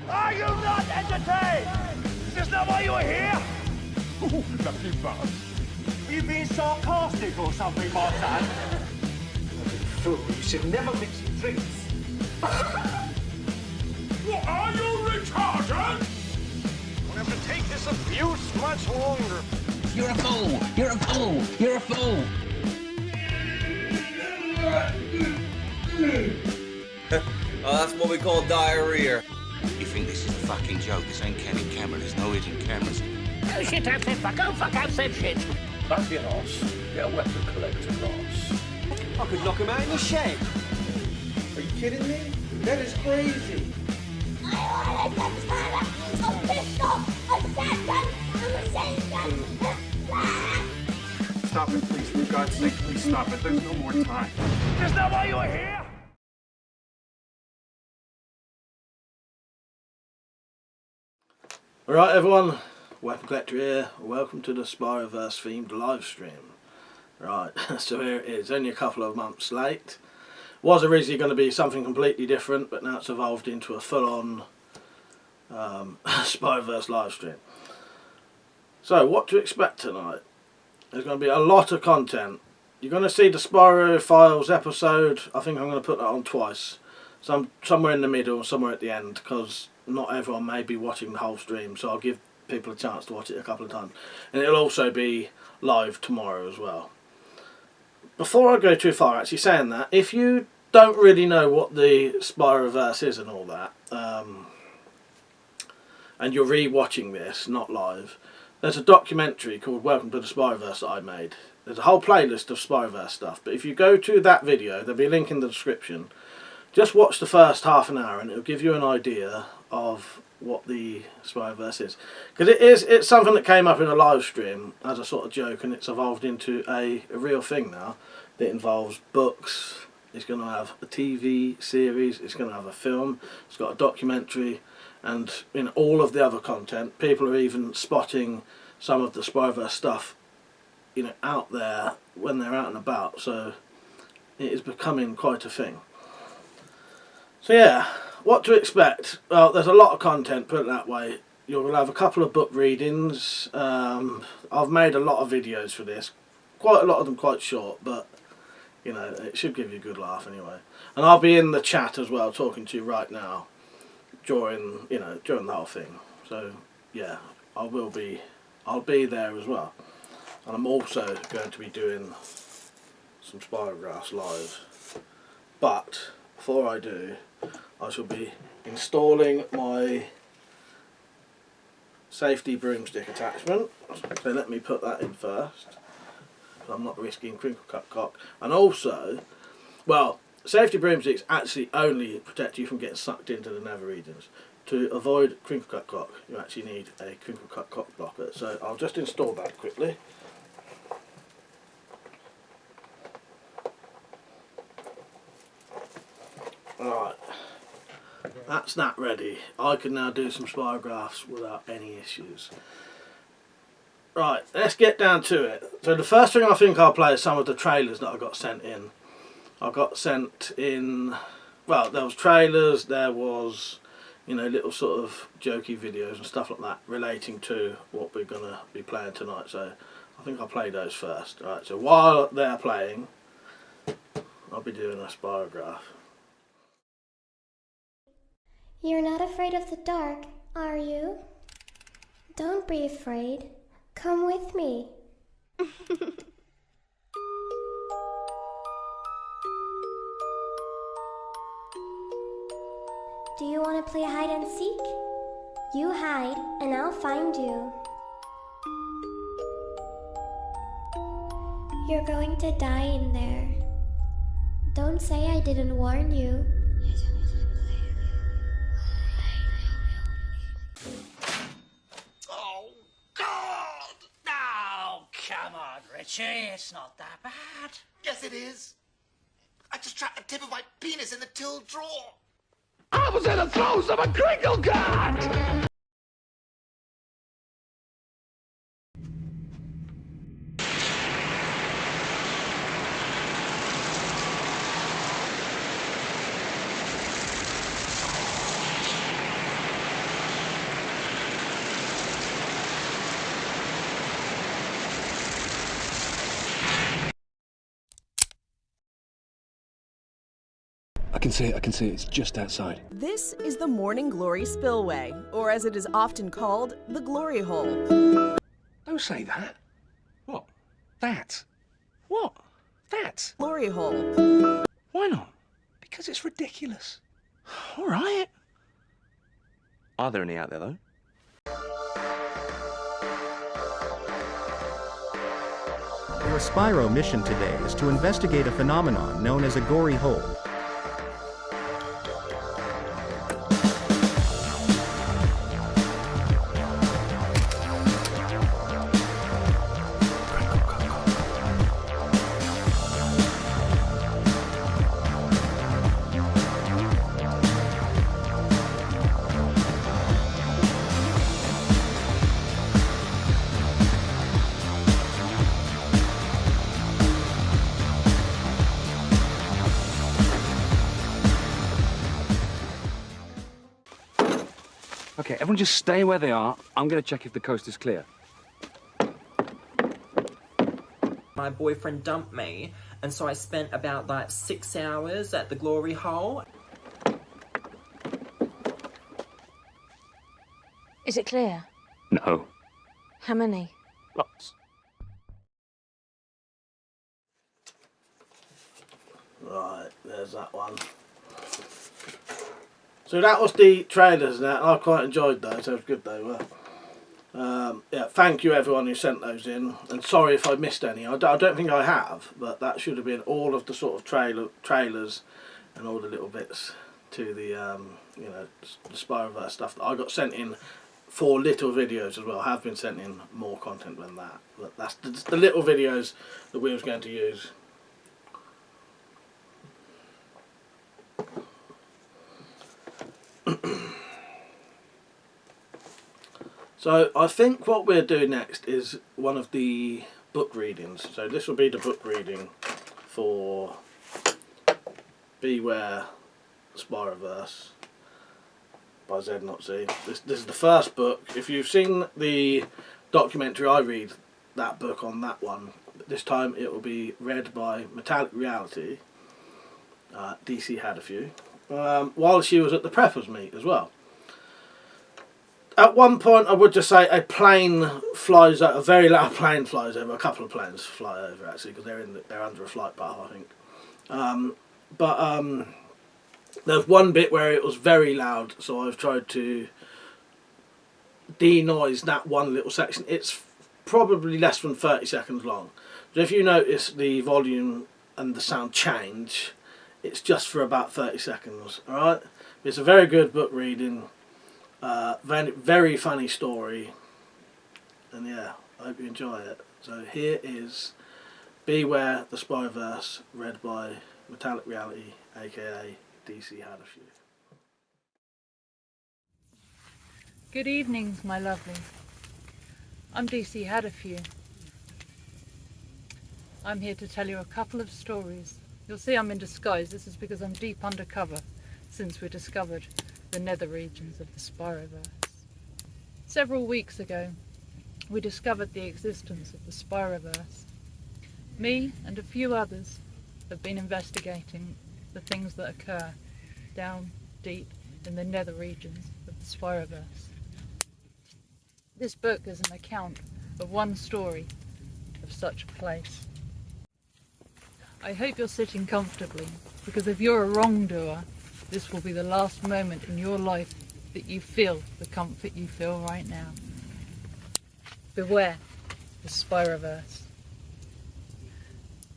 Are you not entertained? Is this not why you were here? Ooh, lucky bastard. Are you being sarcastic or something, my son? Fool, you should never mix your drinks. What, are you retarded? We'll have to take this abuse much longer. You're a fool! You're a fool! You're a fool! Oh, that's what we call diarrhea. You think this is a fucking joke? This ain't Kenny camera. There's no hidden cameras. Oh shit, I've said fuck. Oh fuck, I've said shit. Don't be an arse. Get a weapon collector, Ross. I could knock him out in the shed. Are you kidding me? That is crazy. Stop it, please. For God's sake, please stop it. There's no more time. Is this not why you were here? Alright everyone, WeaponCollector here, welcome to the Spiroverse themed live stream. Right, so here it is, only a couple of months late. Was originally going to be something completely different, but now it's evolved into a full-on Spiroverse live stream. So, what to expect tonight? There's going to be a lot of content. You're going to see the Spyro Files episode. I think I'm going to put that on twice. Somewhere in the middle, somewhere at the end, because not everyone may be watching the whole stream, so I'll give people a chance to watch it a couple of times. And it'll also be live tomorrow as well. Before I go too far, actually saying that, if you don't really know what the Spiroverse is and all that, and you're re-watching this, not live, there's a documentary called Welcome to the Spiroverse that I made. There's a whole playlist of Spiroverse stuff, but if you go to that video, there'll be a link in the description. Just watch the first half an hour and it'll give you an idea of what the Spiroverse is. Because it's something that came up in a live stream as a sort of joke, and it's evolved into a real thing now that involves books. It's going to have a TV series, it's going to have a film, it's got a documentary, and in all of the other content, people are even spotting some of the Spiroverse stuff, you know, out there when they're out and about. So it is becoming quite a thing. So yeah, what to expect? Well, there's a lot of content, put it that way. You'll have a couple of book readings. I've made a lot of videos for this. Quite a lot of them quite short, but you know, it should give you a good laugh anyway. And I'll be in the chat as well, talking to you right now during the whole thing. So yeah, I'll be there as well. And I'm also going to be doing some Spirographs live. But before I do, I shall be installing my safety broomstick attachment. So let me put that in first. I'm not risking Crinkle Cut Cock. And also, well, safety broomsticks actually only protect you from getting sucked into the nether regions. To avoid Crinkle Cut Cock, you actually need a Crinkle Cut Cock blocker. So I'll just install that quickly. Alright, that's that ready. I can now do some Spirographs without any issues. Right, let's get down to it. So the first thing I think I'll play is some of the trailers that I got sent in. I got sent in, well, there was trailers, there was, you know, little sort of jokey videos and stuff like that relating to what we're going to be playing tonight. So I think I'll play those first. Right, so while they're playing, I'll be doing a Spirograph. You're not afraid of the dark, are you? Don't be afraid. Come with me. Do you want to play hide and seek? You hide, and I'll find you. You're going to die in there. Don't say I didn't warn you. Come on, Richie, it's not that bad. Yes, it is. I just trapped the tip of my penis in the till drawer. I was in the throes of a crinkle cut! I can see it, it's just outside. This is the Morning Glory Spillway, or as it is often called, the Glory Hole. Don't say that. What? That? What? That? Glory Hole. Why not? Because it's ridiculous. All right. Are there any out there, though? Your Spyro mission today is to investigate a phenomenon known as a gory hole. Okay, everyone just stay where they are. I'm going to check if the coast is clear. My boyfriend dumped me, and so I spent about like 6 hours at the Glory Hole. Is it clear? No. How many? Lots. Right, there's that one. So that was the trailers and that. I quite enjoyed those. They were good, they were. Yeah, thank you everyone who sent those in. And sorry if I missed any. I don't think I have, but that should have been all of the sort of trailers and all the little bits to the you know, the Spiroverse stuff that I got sent in for little videos as well. I have been sent in more content than that, but that's the little videos that we was going to use. So I think what we're doing next is one of the book readings. So this will be the book reading for Beware Spiroverse by Z Not Z. This is the first book. If you've seen the documentary, I read that book on that one. This time it will be read by Metallic Reality. DC had a few. While she was at the Preppers meet as well. At one point, I would just say a plane flies over, a very loud plane flies over. A couple of planes fly over actually because they're under a flight path, I think. There's one bit where it was very loud, so I've tried to denoise that one little section. It's probably less than 30 seconds long. So if you notice the volume and the sound change, it's just for about 30 seconds. All right, it's a very good book reading. Very, very funny story, and yeah, I hope you enjoy it. So here is Beware the Spiroverse, read by Metallic Reality, aka DC Had a Few. Good evening, my lovely. I'm DC Had a Few. I'm here to tell you a couple of stories. You'll see I'm in disguise. This is because I'm deep undercover since we discovered the nether regions of the Spiroverse. Several weeks ago, we discovered the existence of the Spiroverse. Me and a few others have been investigating the things that occur down deep in the nether regions of the Spiroverse. This book is an account of one story of such a place. I hope you're sitting comfortably, because if you're a wrongdoer, this will be the last moment in your life that you feel the comfort you feel right now. Beware the Spiroverse.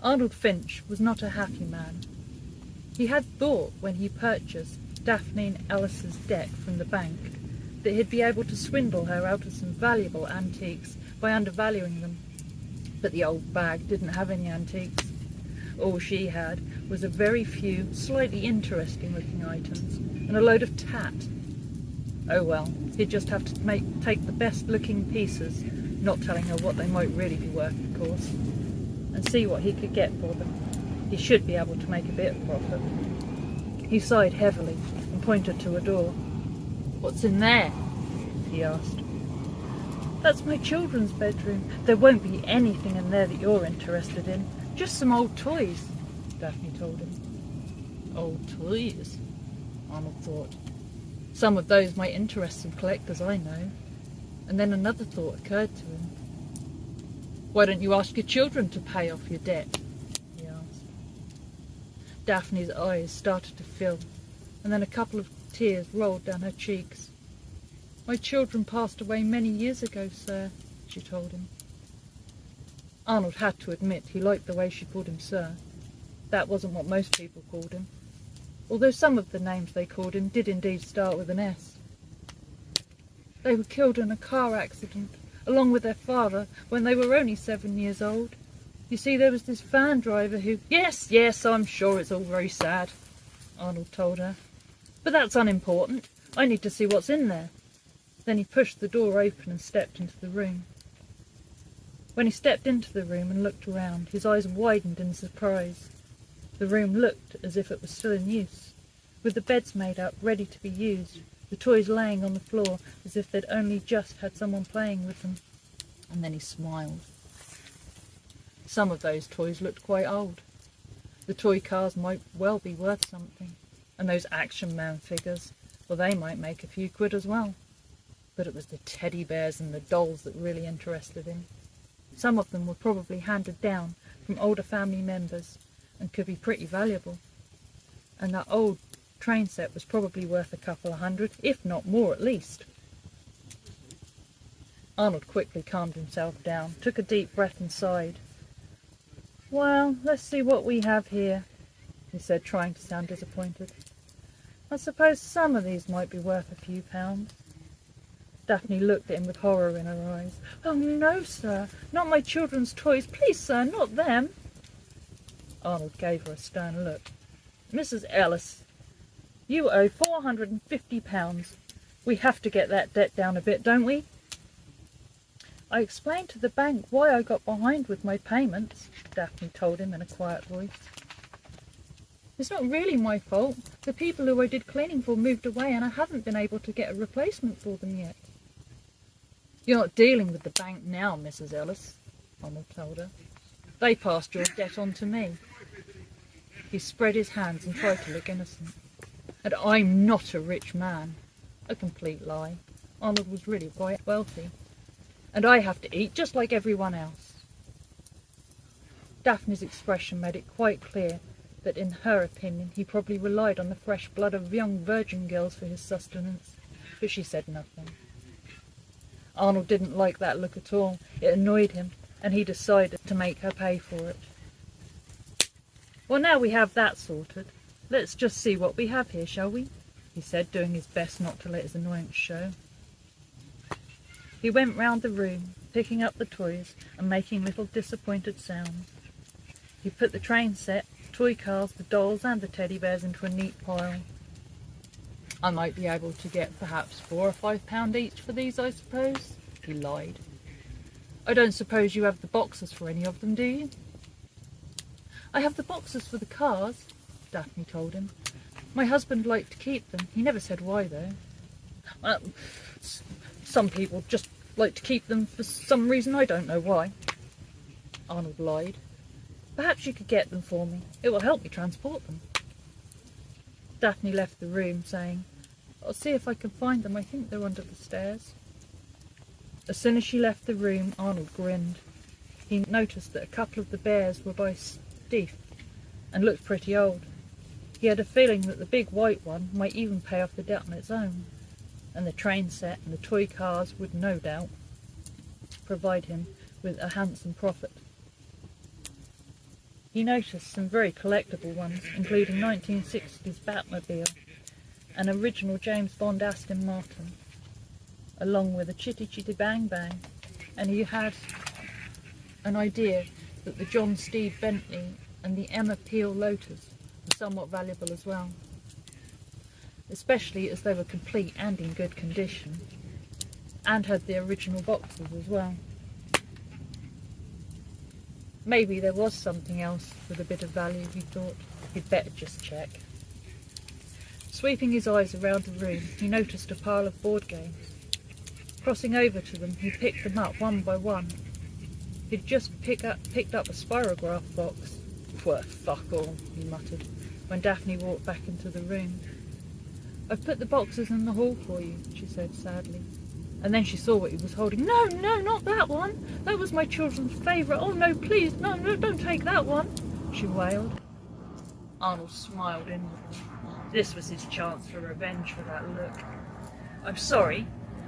Arnold Finch was not a happy man. He had thought when he purchased Daphne Ellis's deck from the bank that he'd be able to swindle her out of some valuable antiques by undervaluing them. But the old bag didn't have any antiques. All she had was a very few slightly interesting looking items and a load of tat. Oh well, he'd just have to take the best looking pieces, not telling her what they might really be worth of course, and see what he could get for them. He should be able to make a bit of profit. He sighed heavily and pointed to a door. "What's in there?" he asked. "That's my children's bedroom. There won't be anything in there that you're interested in. Just some old toys," Daphne told him. Old toys, Arnold thought. Some of those might interest some collectors I know. And then another thought occurred to him. Why don't you ask your children to pay off your debt? He asked. Daphne's eyes started to fill, and then a couple of tears rolled down her cheeks. My children passed away many years ago, sir, she told him. Arnold had to admit he liked the way she called him sir. That wasn't what most people called him, although some of the names they called him did indeed start with an S. They were killed in a car accident, along with their father, when they were only 7 years old. You see, there was this van driver who... Yes, I'm sure it's all very sad, Arnold told her. But that's unimportant. I need to see what's in there. Then he pushed the door open and stepped into the room. When he stepped into the room and looked around, his eyes widened in surprise. The room looked as if it was still in use, with the beds made up, ready to be used, the toys laying on the floor as if they'd only just had someone playing with them. And then he smiled. Some of those toys looked quite old. The toy cars might well be worth something, and those Action Man figures, well, they might make a few quid as well. But it was the teddy bears and the dolls that really interested him. Some of them were probably handed down from older family members and could be pretty valuable. And that old train set was probably worth a couple of hundred, if not more at least. Arnold quickly calmed himself down, took a deep breath and sighed. Well, let's see what we have here, he said, trying to sound disappointed. I suppose some of these might be worth a few pounds. Daphne looked at him with horror in her eyes. Oh no, sir, not my children's toys. Please, sir, not them. Arnold gave her a stern look. Mrs. Ellis, you owe £450. We have to get that debt down a bit, don't we? I explained to the bank why I got behind with my payments, Daphne told him in a quiet voice. It's not really my fault. The people who I did cleaning for moved away and I haven't been able to get a replacement for them yet. You're not dealing with the bank now, Mrs. Ellis, Arnold told her. They passed your debt on to me. He spread his hands and tried to look innocent. And I'm not a rich man. A complete lie. Arnold was really quite wealthy. And I have to eat just like everyone else. Daphne's expression made it quite clear that in her opinion he probably relied on the fresh blood of young virgin girls for his sustenance, but she said nothing. Arnold didn't like that look at all. It annoyed him, and he decided to make her pay for it. Well, now we have that sorted, let's just see what we have here, shall we? He said, doing his best not to let his annoyance show. He went round the room, picking up the toys and making little disappointed sounds. He put the train set, toy cars, the dolls and the teddy bears into a neat pile. I might be able to get perhaps £4 or £5 each for these, I suppose, he lied. I don't suppose you have the boxes for any of them, do you? I have the boxes for the cars, Daphne told him. My husband liked to keep them. He never said why, though. Some people just like to keep them for some reason, I don't know why. Arnold lied. Perhaps you could get them for me. It will help me transport them. Daphne left the room, saying, I'll see if I can find them. I think they're under the stairs. As soon as she left the room, Arnold grinned. He noticed that a couple of the bears were by Steve and looked pretty old. He had a feeling that the big white one might even pay off the debt on its own, and the train set and the toy cars would no doubt provide him with a handsome profit. He noticed some very collectible ones, including 1960s Batmobile, an original James Bond Aston Martin, along with a Chitty Chitty Bang Bang, and he had an idea that the John Steed Bentley and the Emma Peel Lotus were somewhat valuable as well, especially as they were complete and in good condition, and had the original boxes as well. Maybe there was something else with a bit of value, he thought. He'd better just check. Sweeping his eyes around the room, he noticed a pile of board games. Crossing over to them, he picked them up one by one. He'd just picked up a Spirograph box. Worth fuck all, he muttered. when Daphne walked back into the room. "I've put the boxes in the hall for you," she said sadly. And then she saw what he was holding. "No, no, not that one. That was my children's favourite. Oh no, please, no, no, don't take that one," she wailed. Arnold smiled inwardly. This was his chance for revenge for that look. "I'm sorry.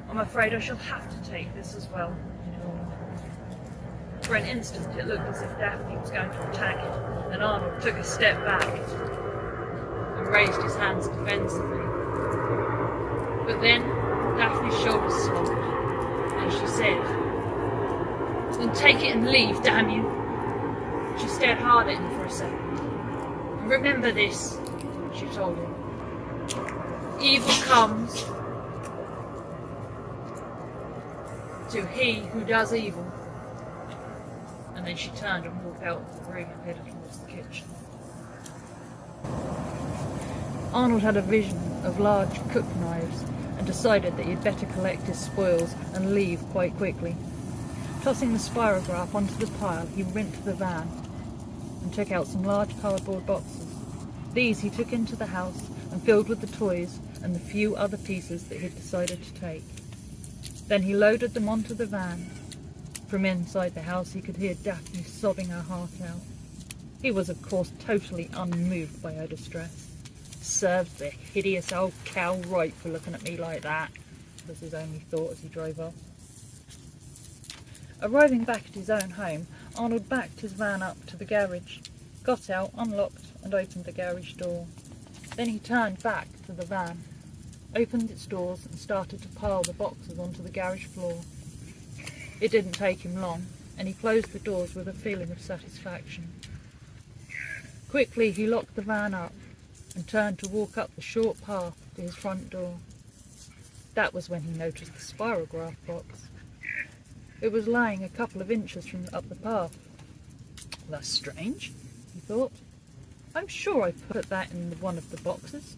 I'm afraid I shall have to take this as well." For an instant it looked as if Daphne was going to attack it, and Arnold took a step back and raised his hands defensively. But then Daphne's shoulders slumped, and she said, "Then take it and leave, damn you." She stared hard at him for a second. "Remember this," she told him. "Evil comes to he who does evil." And then she turned and walked out of the room and headed towards the kitchen. Arnold had a vision of large cook knives and decided that he'd better collect his spoils and leave quite quickly. Tossing the spirograph onto the pile, he went to the van and took out some large cardboard boxes. These he took into the house and filled with the toys and the few other pieces that he'd decided to take. Then he loaded them onto the van. From inside the house he could hear Daphne sobbing her heart out. He was of course totally unmoved by her distress. "Serves the hideous old cow right for looking at me like that," was his only thought as he drove off. Arriving back at his own home, Arnold backed his van up to the garage, got out, unlocked and opened the garage door. Then he turned back to the van, opened its doors and started to pile the boxes onto the garage floor. It didn't take him long, and he closed the doors with a feeling of satisfaction. Quickly he locked the van up and turned to walk up the short path to his front door. That was when he noticed the spirograph box. It was lying a couple of inches from up the path. "That's strange," he thought. "I'm sure I put that in one of the boxes."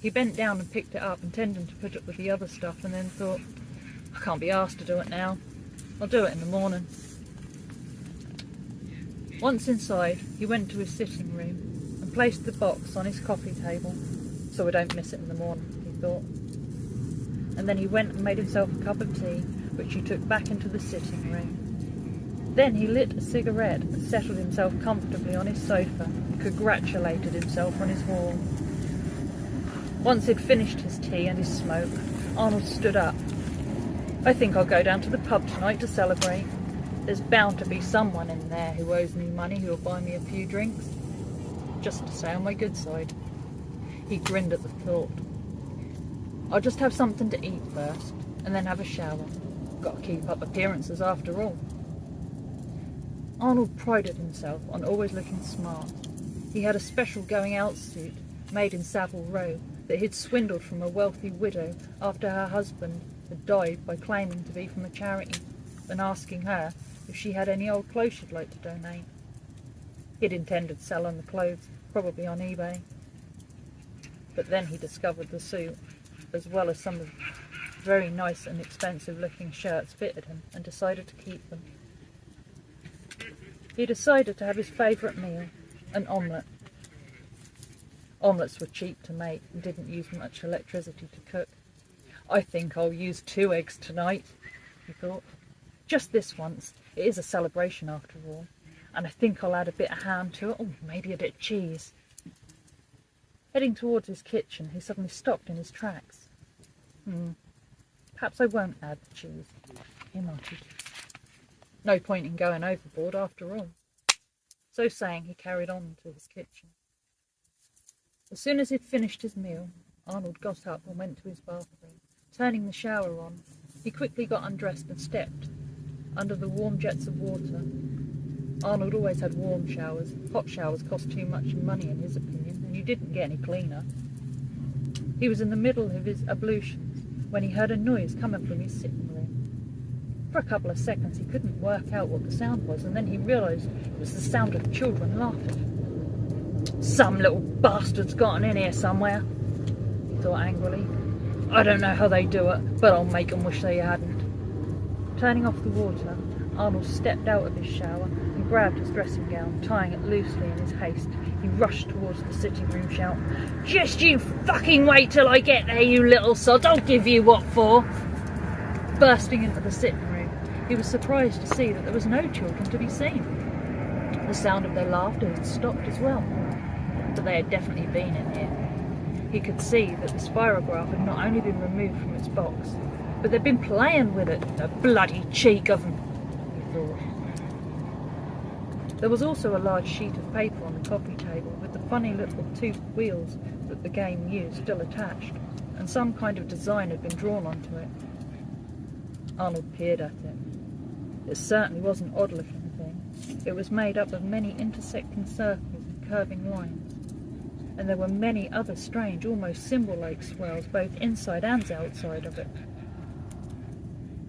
He bent down and picked it up, intending to put it with the other stuff, and then thought, "I can't be asked to do it now. I'll do it in the morning." Once inside, he went to his sitting room and placed the box on his coffee table, "so I don't miss it in the morning," he thought. And then he went and made himself a cup of tea, which he took back into the sitting room. Then he lit a cigarette and settled himself comfortably on his sofa and congratulated himself on his haul. Once he'd finished his tea and his smoke, Arnold stood up. "I think I'll go down to the pub tonight to celebrate. There's bound to be someone in there who owes me money who'll buy me a few drinks. Just to stay on my good side." He grinned at the thought. "I'll just have something to eat first, and then have a shower. Got to keep up appearances after all." Arnold prided himself on always looking smart. He had a special going-out suit made in Savile Row that he'd swindled from a wealthy widow after her husband had died by claiming to be from a charity and asking her if she had any old clothes she'd like to donate. He'd intended selling the clothes, probably on eBay. But then he discovered the suit, as well as some of the very nice and expensive-looking shirts fitted him, and decided to keep them. He decided to have his favourite meal, an omelette. Omelettes were cheap to make and didn't use much electricity to cook. "I think I'll use 2 eggs tonight," he thought. "Just this once. It is a celebration after all. And I think I'll add a bit of ham to it. Oh, maybe a bit of cheese." Heading towards his kitchen, he suddenly stopped in his tracks. Perhaps I won't add the cheese," he muttered. No point in going overboard after all. So saying, he carried on to his kitchen. As soon as he'd finished his meal, Arnold got up and went to his bathroom. Turning the shower on, he quickly got undressed and stepped under the warm jets of water. Arnold always had warm showers. Hot showers cost too much money in his opinion, and you didn't get any cleaner. He was in the middle of his ablutions when he heard a noise coming from his sitting room. For a couple of seconds he couldn't work out what the sound was, and then he realised it was the sound of children laughing. "Some little bastard's gotten in here somewhere," he thought angrily. "I don't know how they do it, but I'll make them wish they hadn't." Turning off the water, Arnold stepped out of his shower and grabbed his dressing gown, tying it loosely in his haste he rushed towards the sitting room shouting, "Just you fucking wait till I get there, you little sod, I'll give you what for!" Bursting into the sitting room, he was surprised to see that there was no children to be seen. The sound of their laughter had stopped as well, but they had definitely been in here. He could see that the spirograph had not only been removed from its box, but they'd been playing with it. The bloody cheek of them, he thought. There was also a large sheet of paper on the coffee table with the funny little toothed wheels that the game used still attached, and some kind of design had been drawn onto it. Arnold peered at it. It certainly wasn't an odd-looking thing. It was made up of many intersecting circles and curving lines, and there were many other strange, almost symbol-like swirls both inside and outside of it.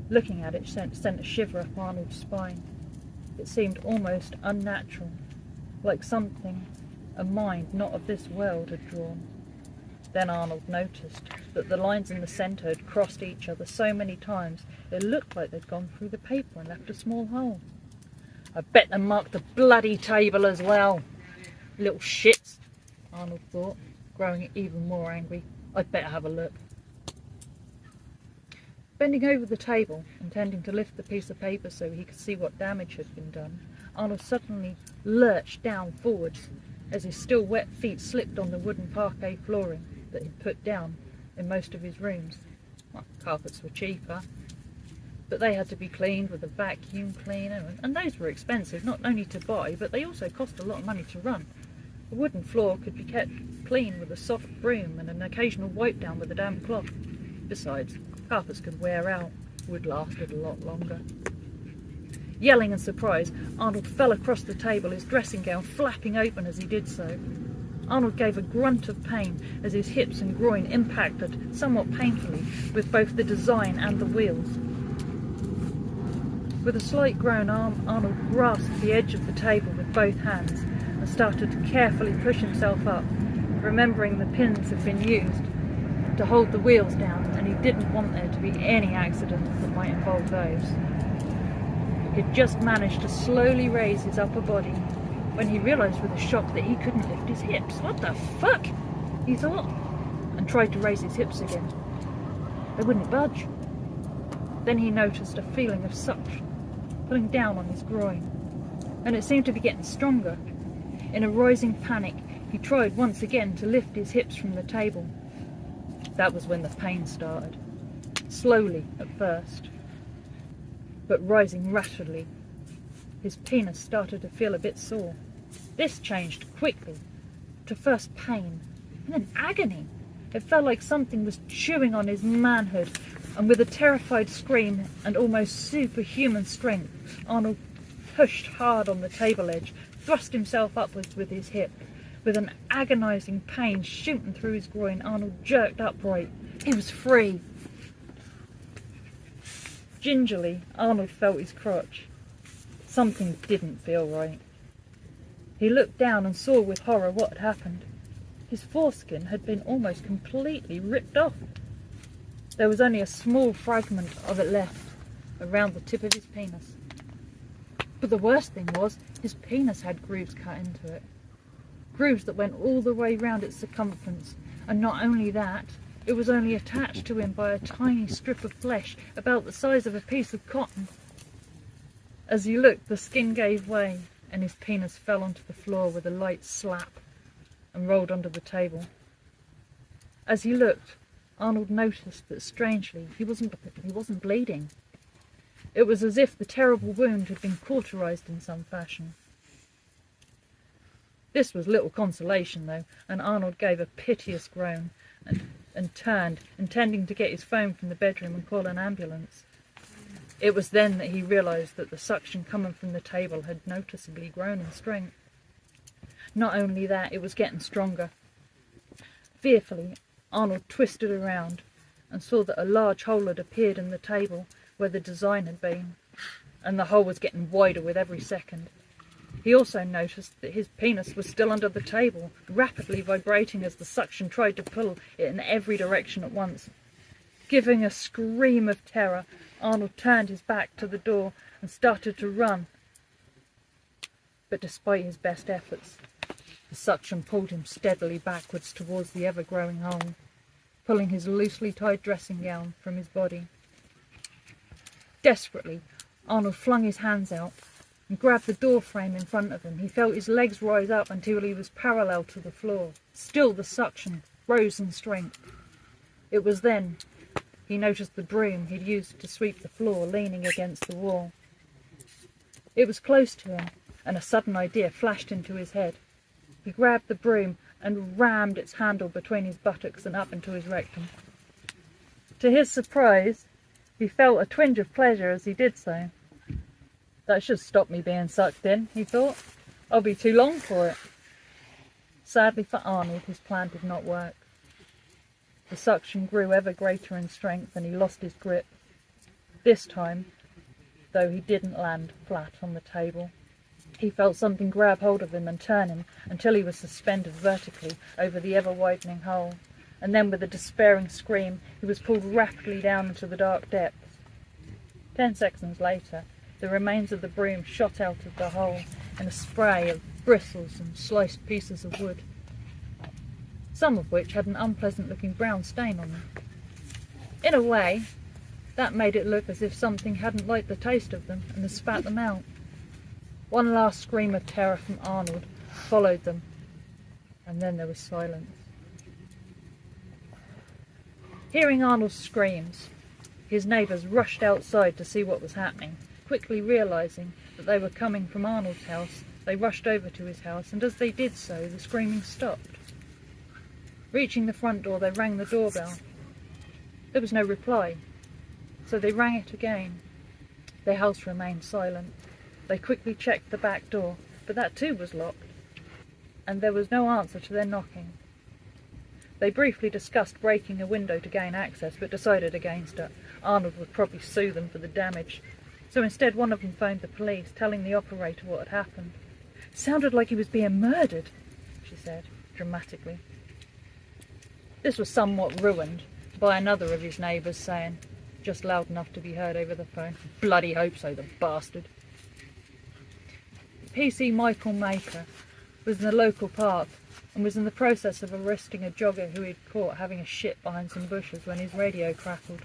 Looking at it sent a shiver up Arnold's spine. It seemed almost unnatural, like something a mind not of this world had drawn. Then Arnold noticed that the lines in the centre had crossed each other so many times it looked like they'd gone through the paper and left a small hole. "I bet they marked the bloody table as well. Little shits," Arnold thought, growing even more angry. "I'd better have a look." Bending over the table, intending to lift the piece of paper so he could see what damage had been done, Arnold suddenly lurched down forwards as his still wet feet slipped on the wooden parquet flooring that he'd put down in most of his rooms. Well, carpets were cheaper, but they had to be cleaned with a vacuum cleaner, and those were expensive not only to buy, but they also cost a lot of money to run. The wooden floor could be kept clean with a soft broom and an occasional wipe down with a damp cloth. Besides, carpets could wear out, wood lasted a lot longer. Yelling in surprise, Arnold fell across the table, his dressing gown flapping open as he did so. Arnold gave a grunt of pain as his hips and groin impacted, somewhat painfully, with both the design and the wheels. With a slight groan, Arnold grasped the edge of the table with both hands and started to carefully push himself up, remembering the pins had been used to hold the wheels down, and he didn't want there to be any accidents that might involve those. He had just managed to slowly raise his upper body when he realised with a shock that he couldn't lift his hips. "What the fuck?" he thought, and tried to raise his hips again. They wouldn't budge. Then he noticed a feeling of suction pulling down on his groin, and it seemed to be getting stronger. In a rising panic, he tried once again to lift his hips from the table. That was when the pain started, slowly at first, but rising rapidly. His penis started to feel a bit sore. This changed quickly to first pain and then agony. It felt like something was chewing on his manhood, and with a terrified scream and almost superhuman strength, Arnold pushed hard on the table edge, thrust himself upwards with his hip. With an agonising pain shooting through his groin, Arnold jerked upright. He was free. Gingerly, Arnold felt his crotch. Something didn't feel right. He looked down and saw with horror what had happened. His foreskin had been almost completely ripped off. There was only a small fragment of it left around the tip of his penis. But the worst thing was, his penis had grooves cut into it. Grooves that went all the way round its circumference, and not only that, it was only attached to him by a tiny strip of flesh about the size of a piece of cotton. As he looked, the skin gave way, and his penis fell onto the floor with a light slap and rolled under the table. As he looked, Arnold noticed that strangely he wasn't bleeding. It was as if the terrible wound had been cauterized in some fashion. This was little consolation, though, and Arnold gave a piteous groan and turned, intending to get his phone from the bedroom and call an ambulance. It was then that he realised that the suction coming from the table had noticeably grown in strength. Not only that, it was getting stronger. Fearfully, Arnold twisted around and saw that a large hole had appeared in the table where the design had been, and the hole was getting wider with every second. He also noticed that his penis was still under the table, rapidly vibrating as the suction tried to pull it in every direction at once. Giving a scream of terror, Arnold turned his back to the door and started to run. But despite his best efforts, The suction pulled him steadily backwards towards the ever-growing hole, pulling his loosely tied dressing gown from his body. Desperately, Arnold flung his hands out and grabbed the door frame in front of him. He felt his legs rise up until he was parallel to the floor. Still the suction rose in strength. It was then he noticed the broom he'd used to sweep the floor leaning against the wall. It was close to him, and a sudden idea flashed into his head. He grabbed the broom and rammed its handle between his buttocks and up into his rectum. To his surprise, he felt a twinge of pleasure as he did so. That should stop me being sucked in, he thought. I'll be too long for it. Sadly for Arnold, his plan did not work. The suction grew ever greater in strength and he lost his grip. This time, though, he didn't land flat on the table. He felt something grab hold of him and turn him until he was suspended vertically over the ever-widening hole, and then with a despairing scream he was pulled rapidly down into the dark depths. 10 seconds later, the remains of the broom shot out of the hole in a spray of bristles and sliced pieces of wood, some of which had an unpleasant-looking brown stain on them. In a way, that made it look as if something hadn't liked the taste of them and had spat them out. One last scream of terror from Arnold followed them, and then there was silence. Hearing Arnold's screams, his neighbours rushed outside to see what was happening. Quickly realising that they were coming from Arnold's house, they rushed over to his house, and as they did so, the screaming stopped. Reaching the front door, they rang the doorbell. There was no reply, so they rang it again. The house remained silent. They quickly checked the back door, but that too was locked, and there was no answer to their knocking. They briefly discussed breaking a window to gain access, but decided against it. Arnold would probably sue them for the damage. So instead, one of them phoned the police, telling the operator what had happened. "It sounded like he was being murdered," she said, dramatically. This was somewhat ruined by another of his neighbours saying, just loud enough to be heard over the phone, "Bloody hope so, the bastard." PC Michael Maker was in the local park and was in the process of arresting a jogger who he'd caught having a shit behind some bushes when his radio crackled.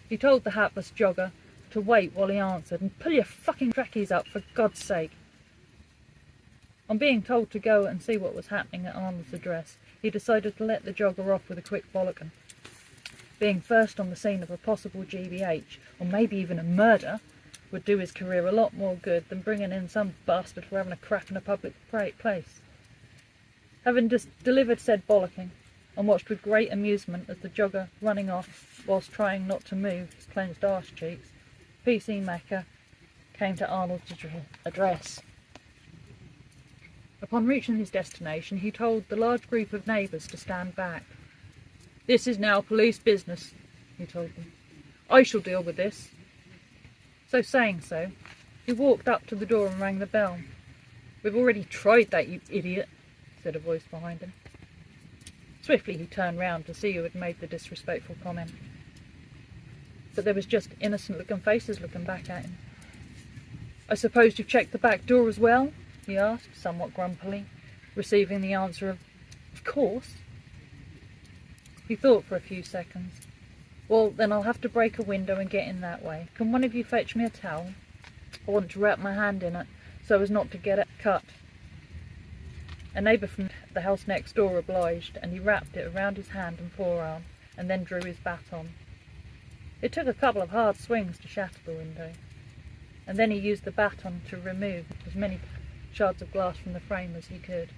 He told the hapless jogger to wait while he answered and pull your fucking trackies up for God's sake. On being told to go and see what was happening at Arnold's address, he decided to let the jogger off with a quick bollocking. Being first on the scene of a possible GBH, or maybe even a murder, would do his career a lot more good than bringing in some bastard for having a crap in a public place. Having delivered said bollocking, and watched with great amusement as the jogger running off whilst trying not to move his clenched arse cheeks, PC Maker came to Arnold's address. Upon reaching his destination, he told the large group of neighbours to stand back. "This is now police business," he told them. "I shall deal with this." So saying so, he walked up to the door and rang the bell. "We've already tried that, you idiot," said a voice behind him. Swiftly he turned round to see who had made the disrespectful comment. But there was just innocent-looking faces looking back at him. "I suppose you've checked the back door as well?" he asked, somewhat grumpily, receiving the answer of course." He thought for a few seconds. "Well, then I'll have to break a window and get in that way. Can one of you fetch me a towel? I want to wrap my hand in it so as not to get it cut." A neighbour from the house next door obliged, and he wrapped it around his hand and forearm, and then drew his baton. It took a couple of hard swings to shatter the window, and then he used the baton to remove as many shards of glass from the frame as he could,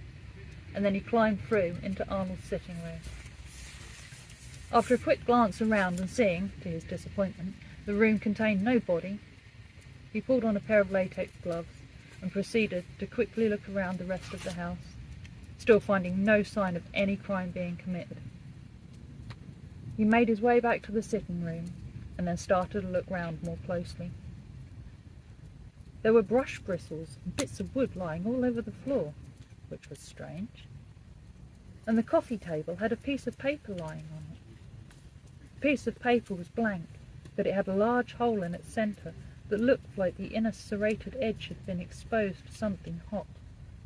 and then he climbed through into Arnold's sitting room. After a quick glance around and seeing, to his disappointment, the room contained no body, he pulled on a pair of latex gloves and proceeded to quickly look around the rest of the house, still finding no sign of any crime being committed. He made his way back to the sitting room and then started to look round more closely. There were brush bristles and bits of wood lying all over the floor, which was strange, and the coffee table had a piece of paper lying on it. The piece of paper was blank, but it had a large hole in its centre that looked like the inner serrated edge had been exposed to something hot,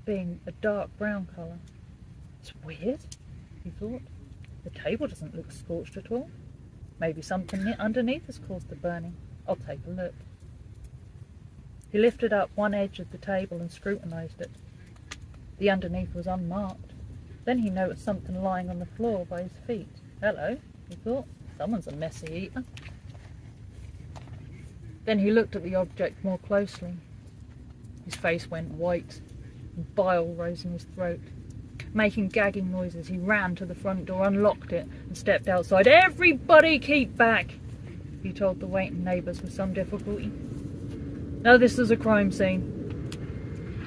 being a dark brown colour. It's weird, he thought. The table doesn't look scorched at all. Maybe something underneath has caused the burning. I'll take a look. He lifted up one edge of the table and scrutinised it. The underneath was unmarked. Then he noticed something lying on the floor by his feet. Hello, he thought. Someone's a messy eater. Then he looked at the object more closely. His face went white and bile rose in his throat. Making gagging noises, he ran to the front door, unlocked it and stepped outside. "Everybody keep back," he told the waiting neighbours with some difficulty. Now this is a crime scene.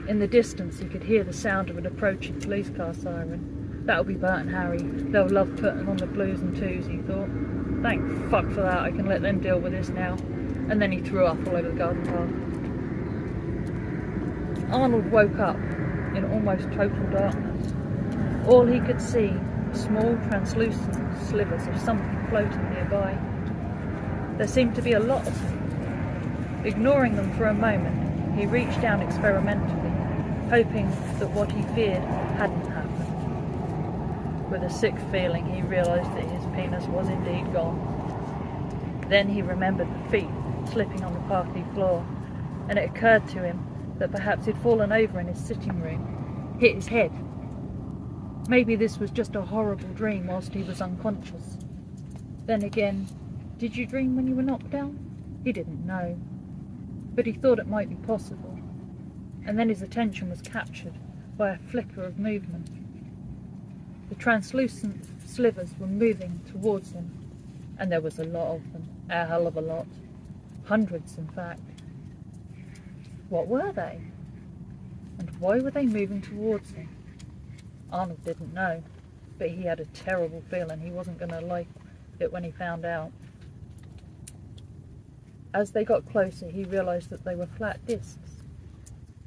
In the distance he could hear the sound of an approaching police car siren. That'll be Bert and Harry. They'll love putting on the blues and twos, he thought. Thank fuck for that, I can let them deal with this now. And then he threw up all over the garden path. Arnold woke up in almost total darkness. All he could see were small translucent slivers of something floating nearby. There seemed to be a lot of them. Ignoring them for a moment, he reached down experimentally, hoping that what he feared hadn't happened. With a sick feeling, he realised that his penis was indeed gone. Then he remembered the feet slipping on the parquet floor, and it occurred to him that perhaps he'd fallen over in his sitting room, hit his head. Maybe this was just a horrible dream whilst he was unconscious. Then again, did you dream when you were knocked down? He didn't know, but he thought it might be possible. And then his attention was captured by a flicker of movement. The translucent slivers were moving towards him, and there was a lot of them, a hell of a lot. Hundreds, in fact. What were they? And why were they moving towards him? Arnold didn't know, but he had a terrible feeling he wasn't going to like it when he found out. As they got closer, he realised that they were flat discs,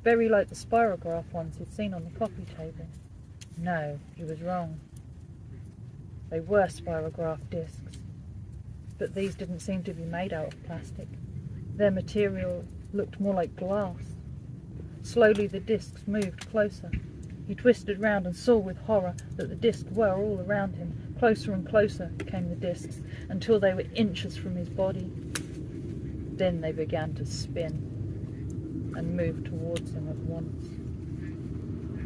very like the spirograph ones he'd seen on the coffee table. No, he was wrong. They were spirograph discs, but these didn't seem to be made out of plastic. Their material looked more like glass. Slowly the discs moved closer. He twisted round and saw with horror that the discs were all around him. Closer and closer came the discs, until they were inches from his body. Then they began to spin and move towards him at once.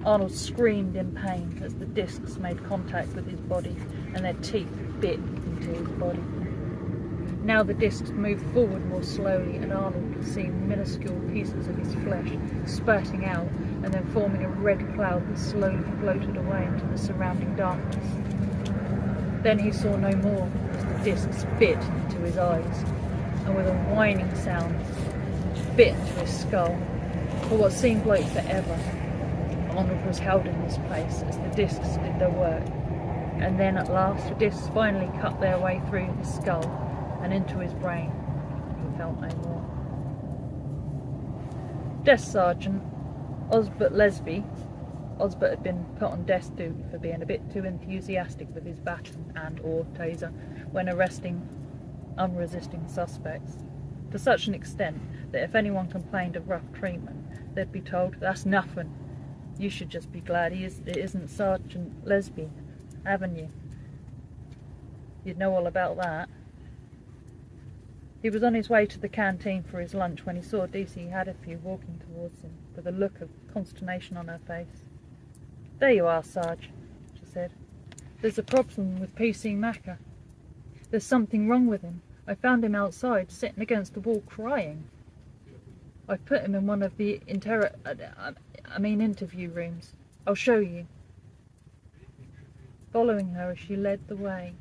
Arnold screamed in pain as the discs made contact with his body and their teeth bit into his body. Now the discs moved forward more slowly, and Arnold could see minuscule pieces of his flesh spurting out and then forming a red cloud that slowly floated away into the surrounding darkness. Then he saw no more as the discs bit into his eyes, and with a whining sound bit into his skull. For what seemed like forever, Arnold was held in this place as the discs did their work, and then at last the discs finally cut their way through his skull and into his brain. He felt no more. Desk Sergeant Osbert Lesby. Osbert had been put on desk duty for being a bit too enthusiastic with his baton and or taser when arresting unresisting suspects, to such an extent that if anyone complained of rough treatment, they'd be told, "That's nothing. You should just be glad it isn't Sergeant Lesby, haven't you? You'd know all about that." He was on his way to the canteen for his lunch when he saw DC Hadifew walking towards him, with a look of consternation on her face. "There you are, Sarge," she said. "There's a problem with PC Macca. There's something wrong with him. I found him outside, sitting against the wall, crying. I've put him in one of the interview rooms. I'll show you." Following her as she led the way,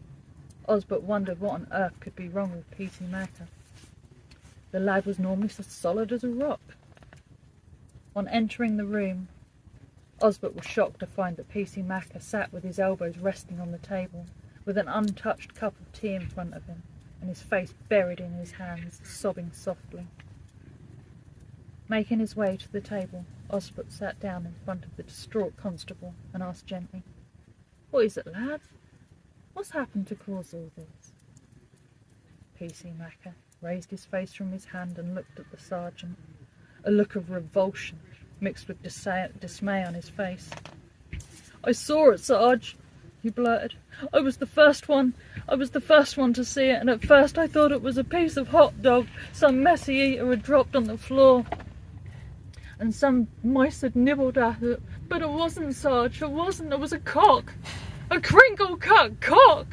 Osbert wondered what on earth could be wrong with PC Macca. The lad was normally so solid as a rock. On entering the room, Osbert was shocked to find that PC Macca sat with his elbows resting on the table, with an untouched cup of tea in front of him, and his face buried in his hands, sobbing softly. Making his way to the table, Osbert sat down in front of the distraught constable and asked gently, "What is it, lad? What's happened to cause all this?" PC Macca raised his face from his hand and looked at the sergeant. A look of revulsion mixed with dismay on his face. "I saw it, Sarge," he blurted. "I was the first one to see it, and at first I thought it was a piece of hot dog some messy eater had dropped on the floor. And some mice had nibbled at it. But it wasn't, Sarge, it wasn't. It was a cock. A crinkle cut cock!"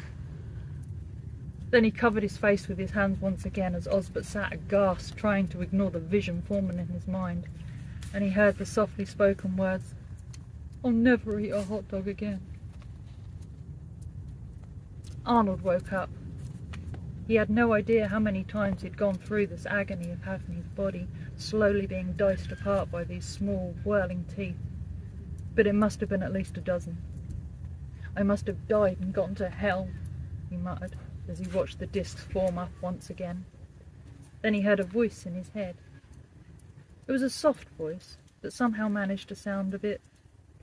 Then he covered his face with his hands once again as Osbert sat aghast, trying to ignore the vision forming in his mind. And he heard the softly spoken words, "I'll never eat a hot dog again." Arnold woke up. He had no idea how many times he'd gone through this agony of having his body slowly being diced apart by these small, whirling teeth. But it must have been at least a dozen. "I must have died and gone to hell," he muttered, as he watched the discs form up once again. Then he heard a voice in his head. It was a soft voice that somehow managed to sound a bit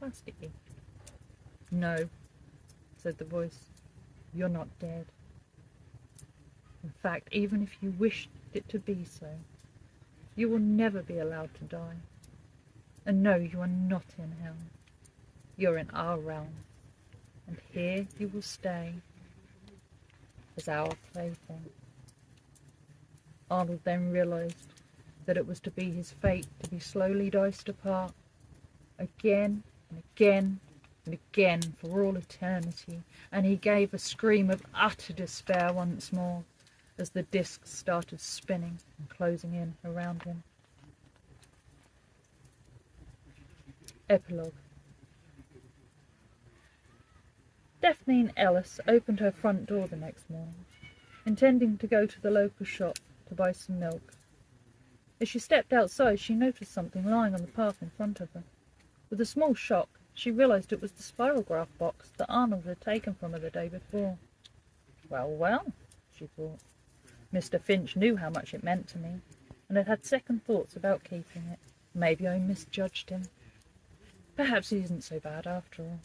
plasticky. "No," said the voice, "you're not dead. In fact, even if you wished it to be so, you will never be allowed to die. And no, you are not in hell. You're in our realm, and here you will stay as our plaything." Arnold then realized that it was to be his fate to be slowly diced apart, again and again and again for all eternity, and he gave a scream of utter despair once more as the discs started spinning and closing in around him. Epilogue. Daphne Ellis opened her front door the next morning, intending to go to the local shop to buy some milk. As she stepped outside, she noticed something lying on the path in front of her. With a small shock, she realized it was the spirograph box that Arnold had taken from her the day before. Well, well, she thought. Mr. Finch knew how much it meant to me, and had had second thoughts about keeping it. Maybe I misjudged him. Perhaps he isn't so bad after all.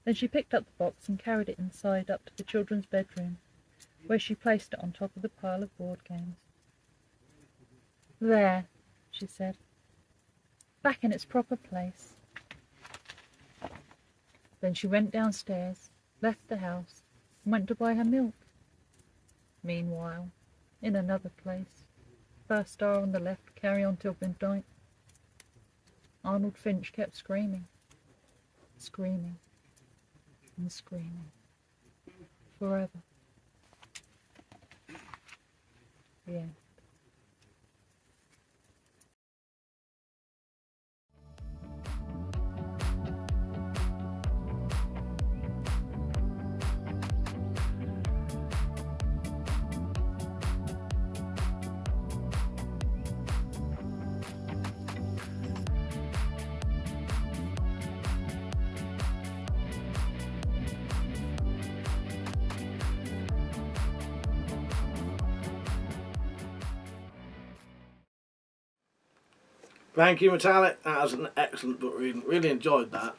Then she picked up the box and carried it inside up to the children's bedroom, where she placed it on top of the pile of board games. "There," she said, "back in its proper place." Then she went downstairs, left the house, and went to buy her milk. Meanwhile, in another place, first star on the left, carry on till midnight, Arnold Finch kept screaming, screaming, and screaming, forever. The end. Thank you, Metallic. That was an excellent book reading. Really enjoyed that.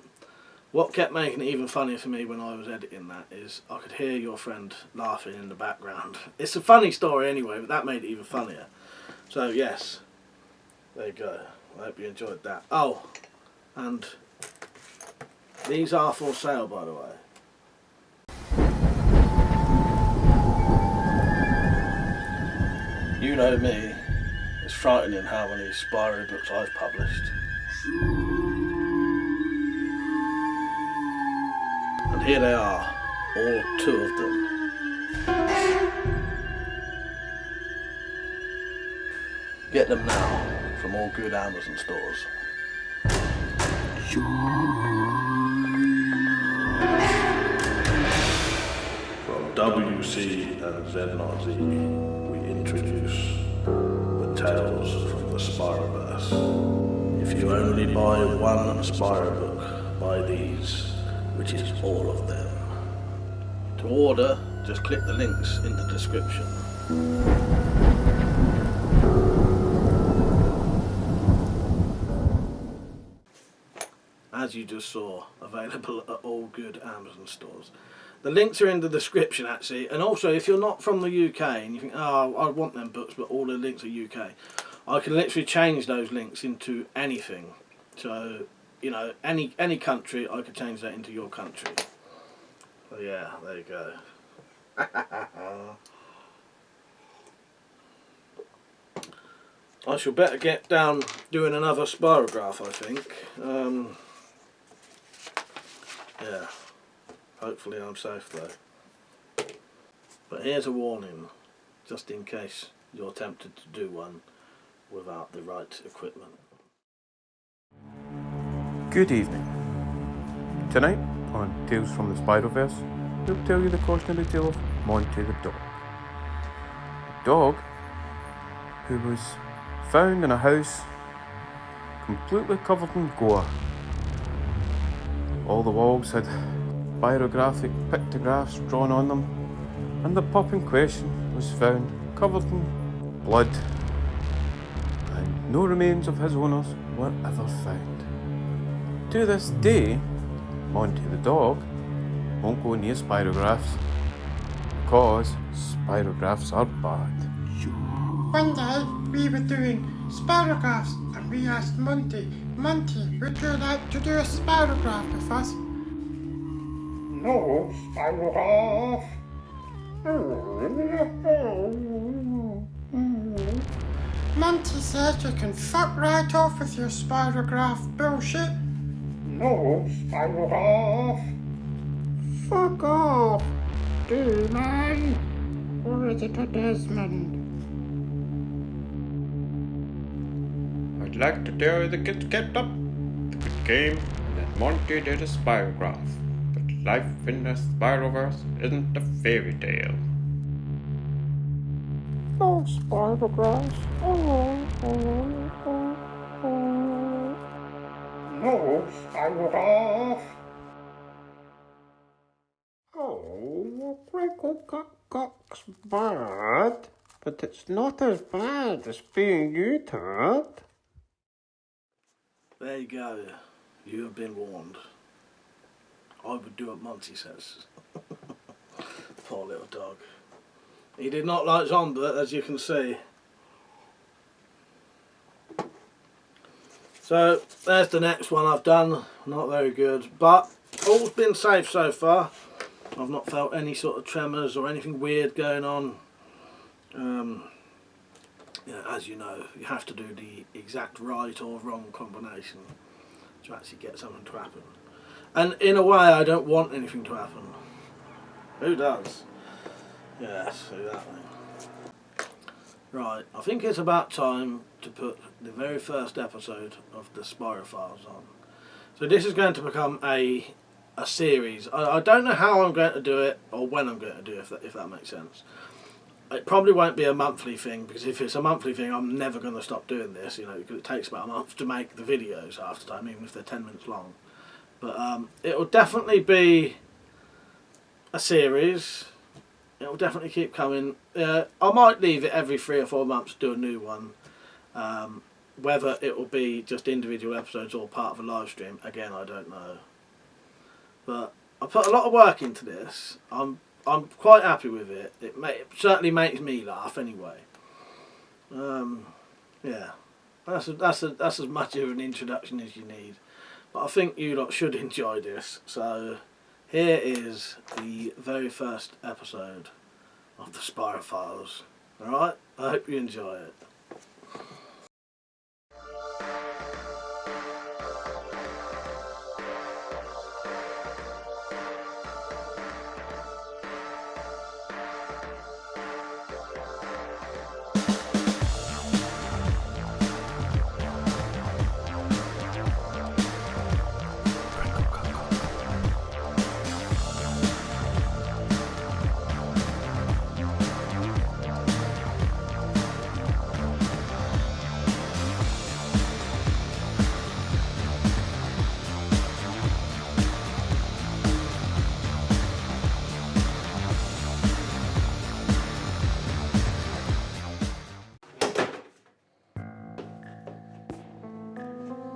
What kept making it even funnier for me when I was editing that is I could hear your friend laughing in the background. It's a funny story anyway, but that made it even funnier. So yes, there you go. I hope you enjoyed that. Oh, and these are for sale, by the way. You know me. It's frightening how many Spyro books I've published. And here they are, all 2 of them. Get them now from all good Amazon stores. From WC and Z0Z, we introduce Tales from the Spiroverse. If you only buy one Spyro book, buy these, which is all of them. To order, just click the links in the description. As you just saw, available at all good Amazon stores. The links are in the description actually, and also if you're not from the UK and you think, oh, I want them books but all the links are UK, I can literally change those links into anything. So, you know, any country, I could change that into your country. So yeah, there you go. I shall better get down doing another spirograph, I think. Yeah, hopefully I'm safe though. But here's a warning, just in case you're tempted to do one without the right equipment. Good evening. Tonight on Tales from the Spiroverse, we'll tell you the cautionary tale of Monty the dog. A dog who was found in a house completely covered in gore. All the walls had pyrographic pictographs drawn on them, and the pup in question was found covered in blood, and no remains of his owners were ever found. To this day, Monty the dog won't go near spirographs because spirographs are bad. One day we were doing spirographs and we asked Monty, would you like to do a spirograph with us? No, spirograph. Monty said you can fuck right off with your spirograph bullshit. No, spirograph. Fuck off, demon. Or is it a Desmond? I'd like to tell you the kids kept up the good game that Monty did a spirograph, but life in the Spiroverse isn't a fairy tale. No spirographs. No spirograph. Oh, Crinkle Cut Cuisine bad, but it's not as bad as being eaten. There you go. You have been warned. I would do what Monty says. Poor little dog. He did not like Zombie, as you can see. So, there's the next one I've done. Not very good, but all's been safe so far. I've not felt any sort of tremors or anything weird going on. Yeah, as you know, you have to do the exact right or wrong combination to actually get something to happen. And in a way, I don't want anything to happen. Who does? Yes, exactly. Right, I think it's about time to put the very first episode of the Spyro Files on. So this is going to become a series. I don't know how I'm going to do it or when I'm going to do it, if that makes sense. It probably won't be a monthly thing, because if it's a monthly thing, I'm never going to stop doing this, you know, because it takes about a month to make the videos half the time, even if they're 10 minutes long. But it will definitely be a series. It will definitely keep coming. I might leave it every 3 or 4 months to do a new one. Whether it will be just individual episodes or part of a live stream, again, I don't know. But I put a lot of work into this. I'm quite happy with it. It certainly makes me laugh anyway. Yeah, that's as much of an introduction as you need. But I think you lot should enjoy this. So here is the very first episode of the Spyro Files. Alright, I hope you enjoy it.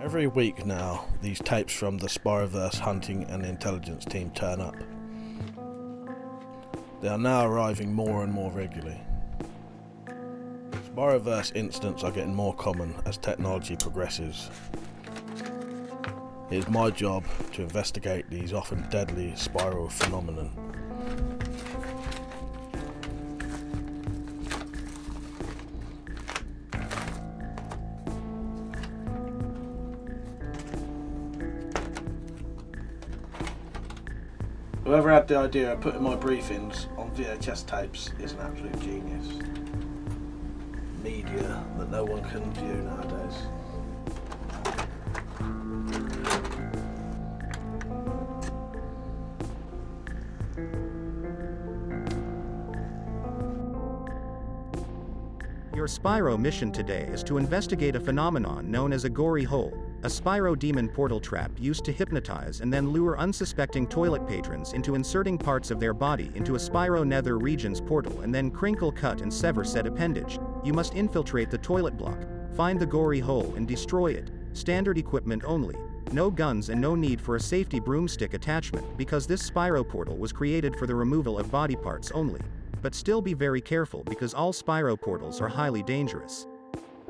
Every week now, these tapes from the Spiroverse hunting and intelligence team turn up. They are now arriving more and more regularly. Spiroverse incidents are getting more common as technology progresses. It is my job to investigate these often deadly Spyro phenomenon. Whoever had the idea of putting my briefings on VHS tapes is an absolute genius. Media that no one can view nowadays. Your Spyro mission today is to investigate a phenomenon known as a gory hole, a Spyro demon portal trap used to hypnotize and then lure unsuspecting toilet patrons into inserting parts of their body into a Spyro nether region's portal and then crinkle, cut and sever said appendage. You must infiltrate the toilet block, find the gory hole and destroy it. Standard equipment only. No guns and no need for a safety broomstick attachment because this Spyro portal was created for the removal of body parts only. But still be very careful because all Spyro portals are highly dangerous.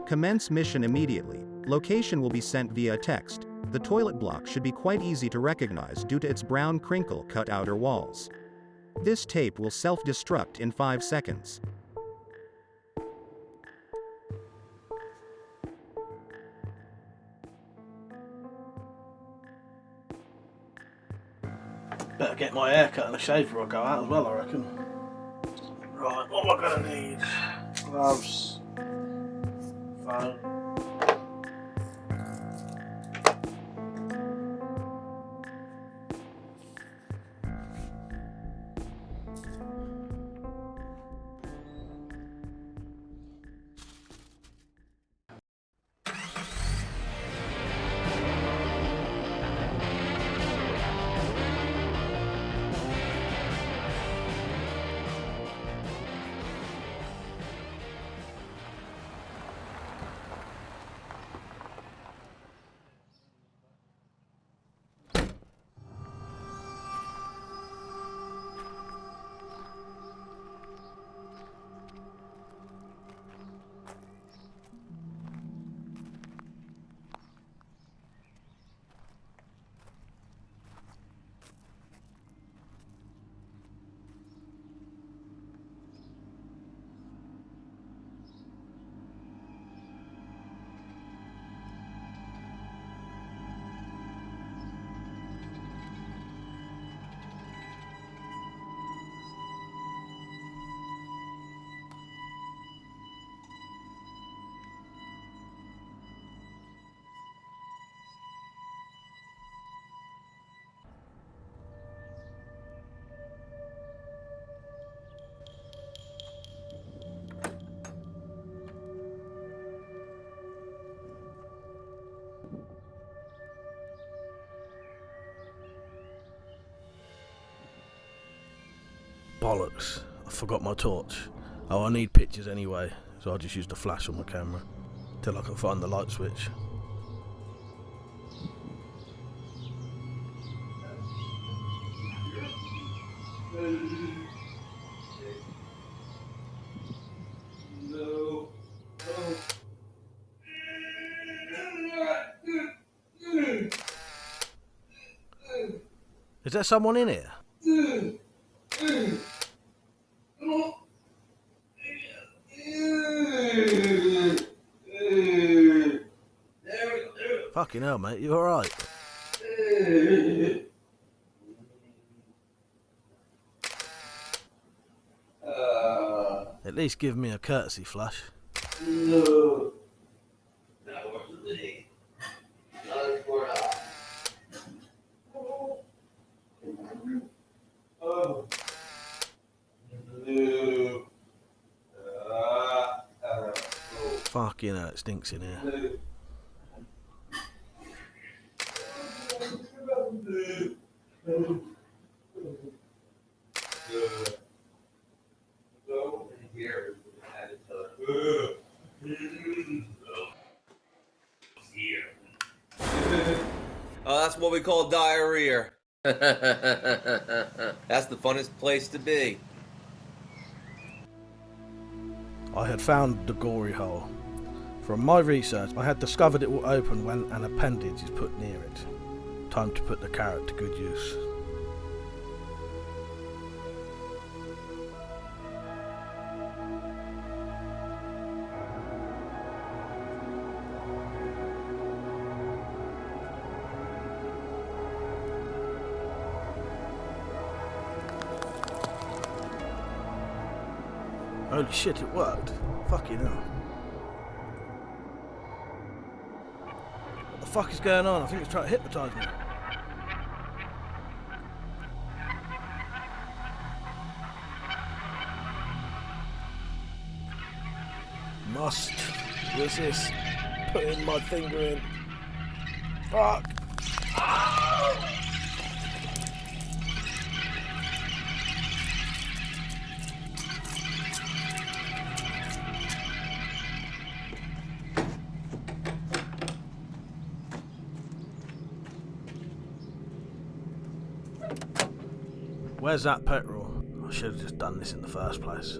Commence mission immediately. Location will be sent via text. The toilet block should be quite easy to recognize due to its brown crinkle cut outer walls. This tape will self-destruct in 5 seconds. Better get my hair cut and a shave before I go out as well, I reckon. Right, what am I gonna need? Gloves, phone. Bollocks, I forgot my torch. Oh, I need pictures anyway, so I'll just use the flash on my camera till I can find the light switch. Is there someone in here? Fucking hell, mate, you alright? At least give me a courtesy flush. No. Fucking hell, it stinks in here. Oh, that's what we call diarrhea. That's the funnest place to be. I had found the gory hole. From my research, I had discovered it will open when an appendage is put near it. Time to put the carrot to good use. Holy shit, it worked. Fucking hell. What the fuck is going on? I think it's trying to hypnotise me. Must resist putting my finger in. Fuck. Where's that petrol? I should have just done this in the first place.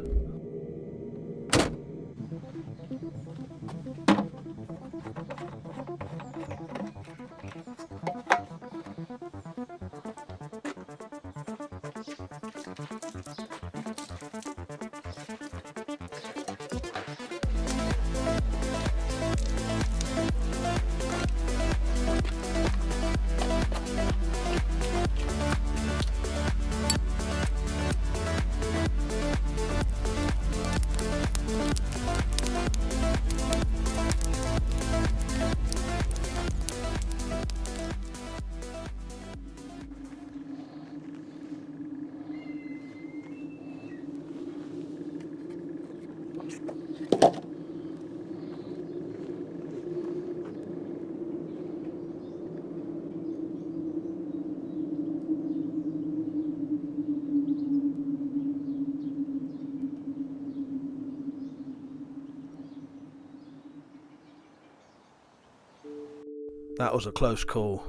That was a close call.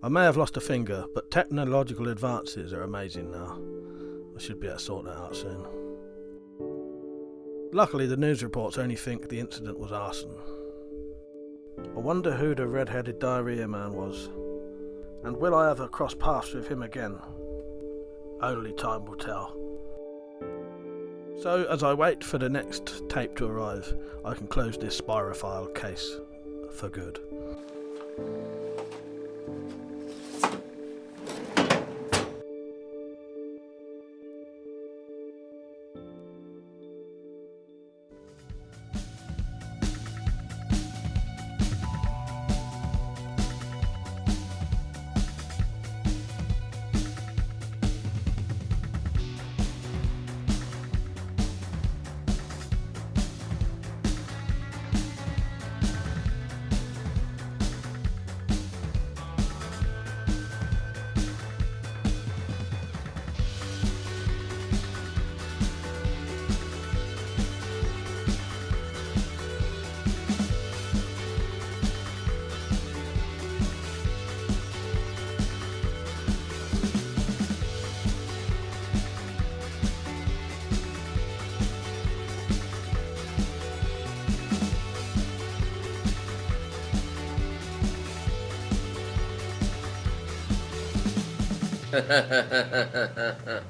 I may have lost a finger, but technological advances are amazing now. I should be able to sort that out soon. Luckily, the news reports only think the incident was arson. I wonder who the red-headed diarrhea man was, and will I ever cross paths with him again? Only time will tell. So, as I wait for the next tape to arrive, I can close this Spyro-file case for good.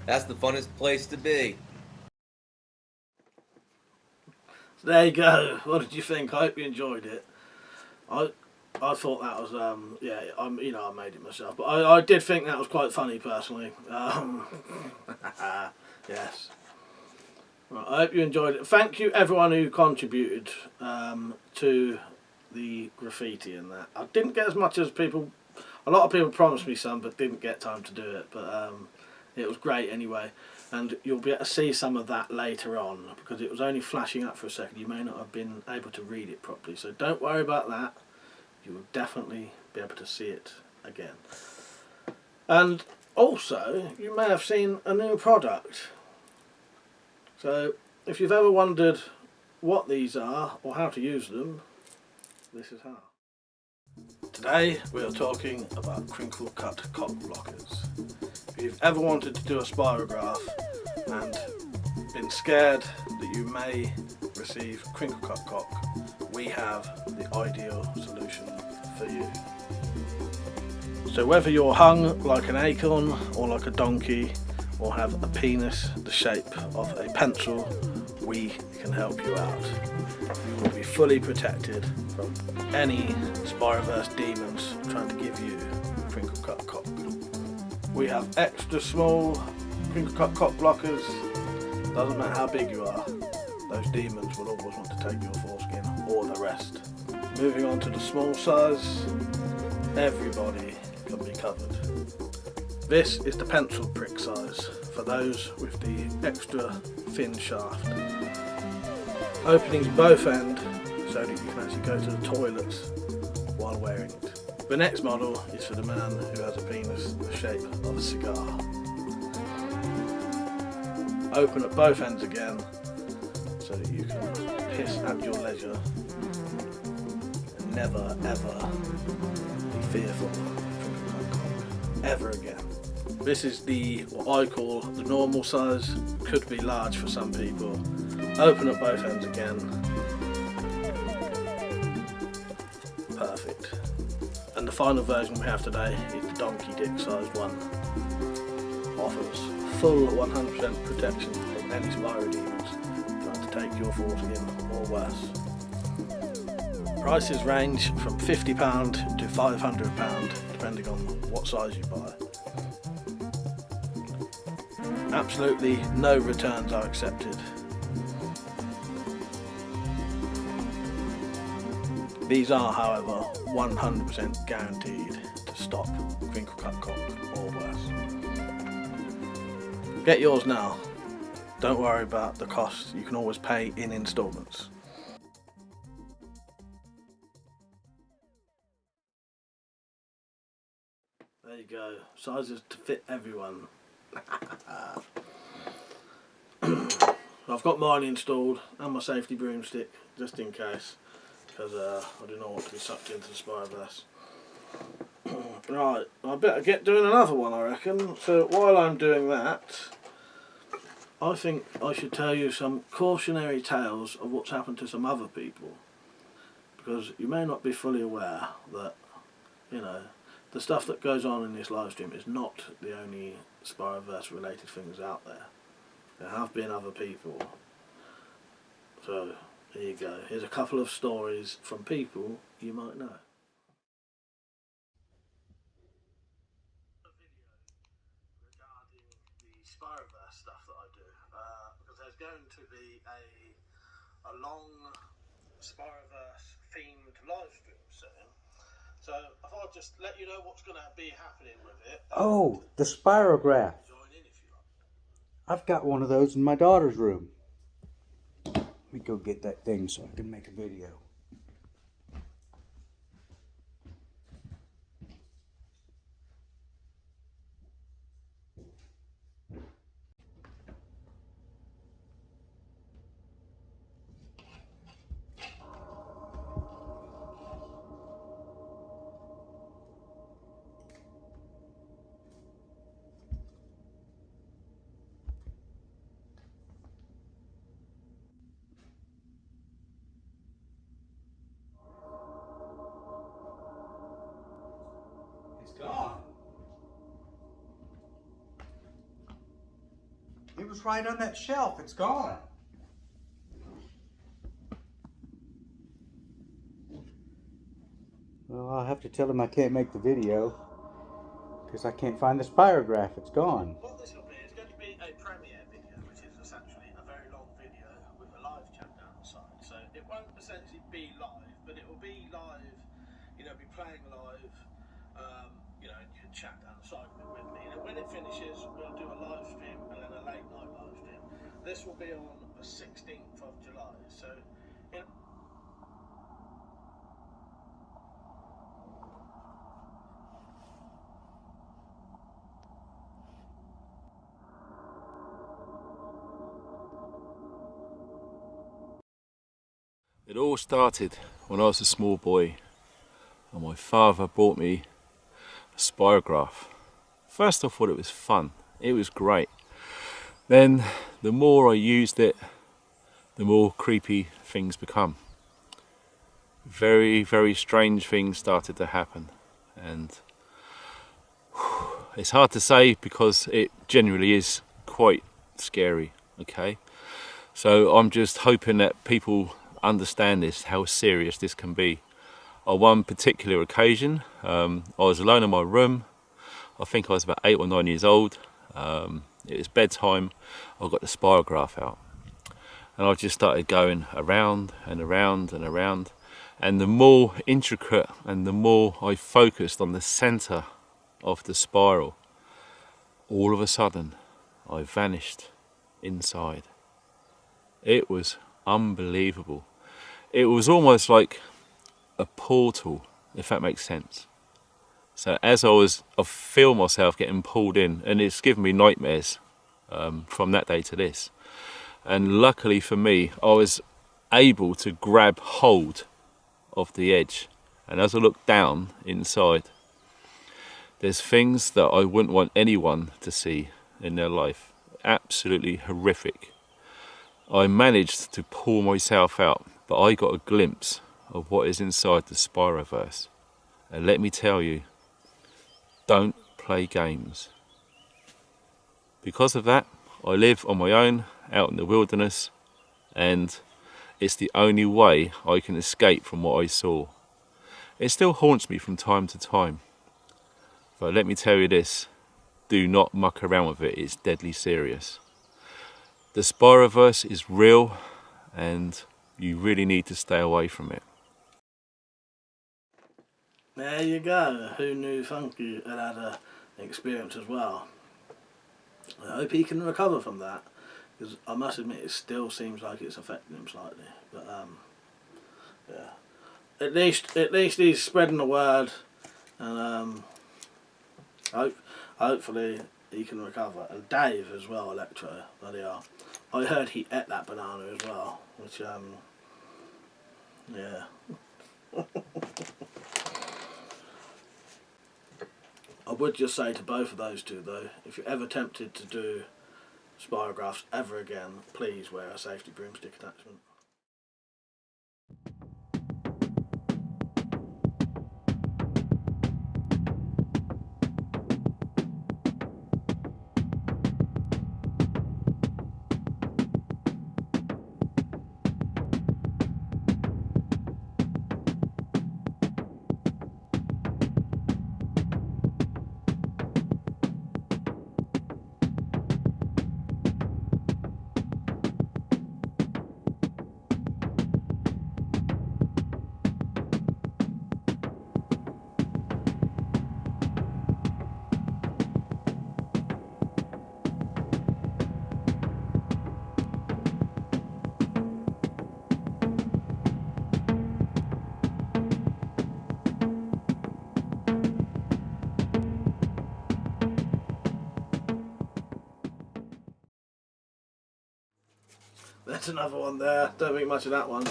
That's the funnest place to be. So there you go. What did you think? I hope you enjoyed it. I thought that was yeah. I made it myself, but I did think that was quite funny personally. Yes. Right, I hope you enjoyed it. Thank you everyone who contributed to the graffiti and that. I didn't get as much as people. A lot of people promised me some, but didn't get time to do it. But it was great anyway, and you'll be able to see some of that later on because it was only flashing up for a second. You may not have been able to read it properly, so don't worry about that. You will definitely be able to see it again. And also, you may have seen a new product. So, if you've ever wondered what these are or how to use them, this is how. Today we are talking about Crinkle Cut cock blockers. If you've ever wanted to do a spirograph and been scared that you may receive Crinkle Cut Cock, we have the ideal solution for you. So whether you're hung like an acorn or like a donkey, or have a penis the shape of a pencil, we can help you out. You will be fully protected from any Spiroverse demons trying to give you Crinkle Cut Cock. We have extra small Crinkle Cut Cock blockers. Doesn't matter how big you are, those demons will always want to take your foreskin or the rest. Moving on to the small size, everybody can be covered. This is the pencil prick size for those with the extra thin shaft. Openings both end so that you can actually go to the toilets while wearing it. The next model is for the man who has a penis the shape of a cigar. Open at both ends again so that you can piss at your leisure and never ever be fearful ever again. This is what I call the normal size, could be large for some people. Open at both ends again. Perfect. And the final version we have today is the donkey dick sized one. Offers full 100% protection from any Spyro demons trying to take your foreskin or worse. Prices range from £50 to £500 depending on what size you buy. Absolutely no returns are accepted. These are, however, 100% guaranteed to stop Crinkle Cut Cock or worse. Get yours now. Don't worry about the cost, you can always pay in instalments. There you go, sizes to fit everyone. I've got mine installed and my safety broomstick just in case, because I do not want to be sucked into the Spiroverse. Right, I better get doing another one, I reckon. So while I'm doing that, I think I should tell you some cautionary tales of what's happened to some other people, because you may not be fully aware that, you know, the stuff that goes on in this live stream is not the only Spiroverse related things out there. There have been other people. So there you go. Here's a couple of stories from people you might know. Regarding the Spiroverse stuff that I do, because there's going to be a long Spiroverse themed live stream soon. So I thought I'd just let you know what's going to be happening with it. Oh, the Spirograph. I've got one of those in my daughter's room. Let me go get that thing so I can make a video. It's gone. It was right on that shelf. It's gone. Well, I'll have to tell him I can't make the video because I can't find the Spirograph. It's gone. What this will be is going to be a premiere video, which is essentially a very long video with a live chat down the side. So it won't essentially be live, but it will be live, you know, be playing live, you know, you can chat down the side with me. And when it finishes, we'll do a live stream and then a late night live stream. This will be on the 16th of July. So, It all started when I was a small boy and my father bought me a Spirograph. First I thought it was fun, it was great. Then the more I used it, the more creepy things become. Very, very strange things started to happen, and it's hard to say because it genuinely is quite scary, okay? So I'm just hoping that people understand this, how serious this can be. On one particular occasion, I was alone in my room. I think I was about 8 or 9 years old. It was bedtime. I got the spirograph out, and I just started going around and around and around. And the more intricate and the more I focused on the center of the spiral, all of a sudden I vanished inside. It was unbelievable. It was almost like a portal, if that makes sense. So as I feel myself getting pulled in, and it's given me nightmares from that day to this. And luckily for me, I was able to grab hold of the edge. And as I look down inside, there's things that I wouldn't want anyone to see in their life. Absolutely horrific. I managed to pull myself out, but I got a glimpse of what is inside the Spiroverse. And let me tell you, don't play games. Because of that, I live on my own, out in the wilderness, and it's the only way I can escape from what I saw. It still haunts me from time to time. But let me tell you this, do not muck around with it, it's deadly serious. The Spiroverse is real, and you really need to stay away from it. There you go. Who knew Funky had had an experience as well? I hope he can recover from that, because I must admit it still seems like it's affecting him slightly. But yeah, at least he's spreading the word, and hopefully he can recover. And Dave as well, Electro, bloody hell. I heard he ate that banana as well, which yeah. I would just say to both of those two though, if you're ever tempted to do spirographs ever again, please wear a safety broomstick attachment. There's another one there, don't think much of that one.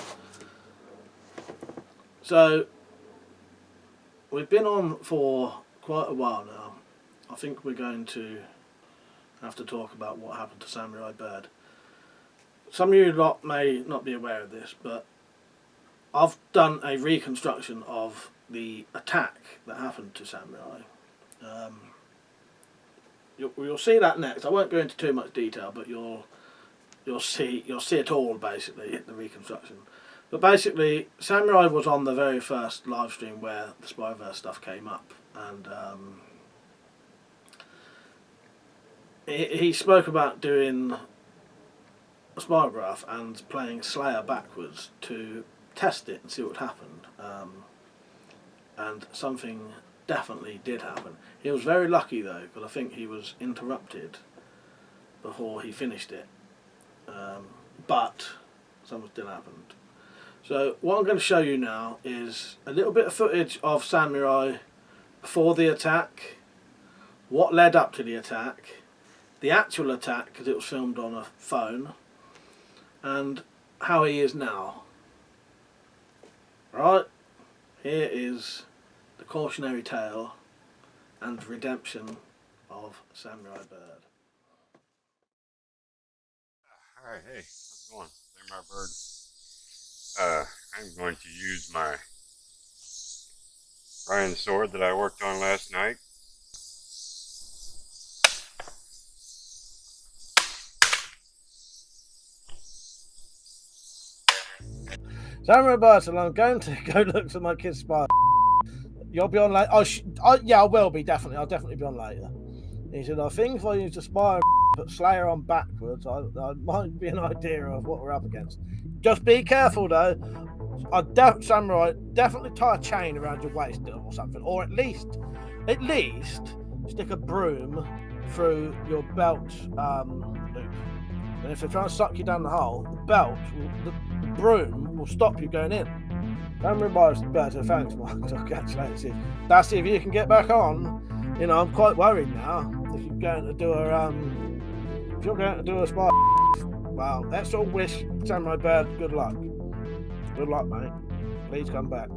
So, we've been on for quite a while now. I think we're going to have to talk about what happened to Samurai Bird. Some of you lot may not be aware of this, but I've done a reconstruction of the attack that happened to Samurai. You'll see that next. I won't go into too much detail, but you'll see it all basically at the reconstruction. But basically, Samurai was on the very first live stream where the Spiroverse stuff came up, and he spoke about doing a spirograph and playing Slayer backwards to test it and see what happened. And something definitely did happen. He was very lucky though, because I think he was interrupted before he finished it. But something still happened. So what I'm going to show you now is a little bit of footage of Samurai before the attack, what led up to the attack, the actual attack because it was filmed on a phone, and how he is now. Right, here is the cautionary tale and redemption of Samurai Bird. Alright, hey, how's it going? They're my bird. I'm going to use my Ryan sword that I worked on last night. Samurai Bartle, I'm going to go look for my kid's Spyro. You'll be on later. Yeah, I will be, definitely. I'll definitely be on later. He said, I think if I use the Spyro put Slayer on backwards, I might be an idea of what we're up against. Just be careful though. Samurai, definitely tie a chain around your waist or something, or at least stick a broom through your belt loop. And if they're trying to suck you down the hole, the broom will stop you going in. Samurai Bar's better. Thanks, Mark. I'll catch you later. That's if you can get back on. You know, I'm quite worried now. If you're going to do a spy, well, let's all wish Samurai Bird good luck. Good luck, mate. Please come back.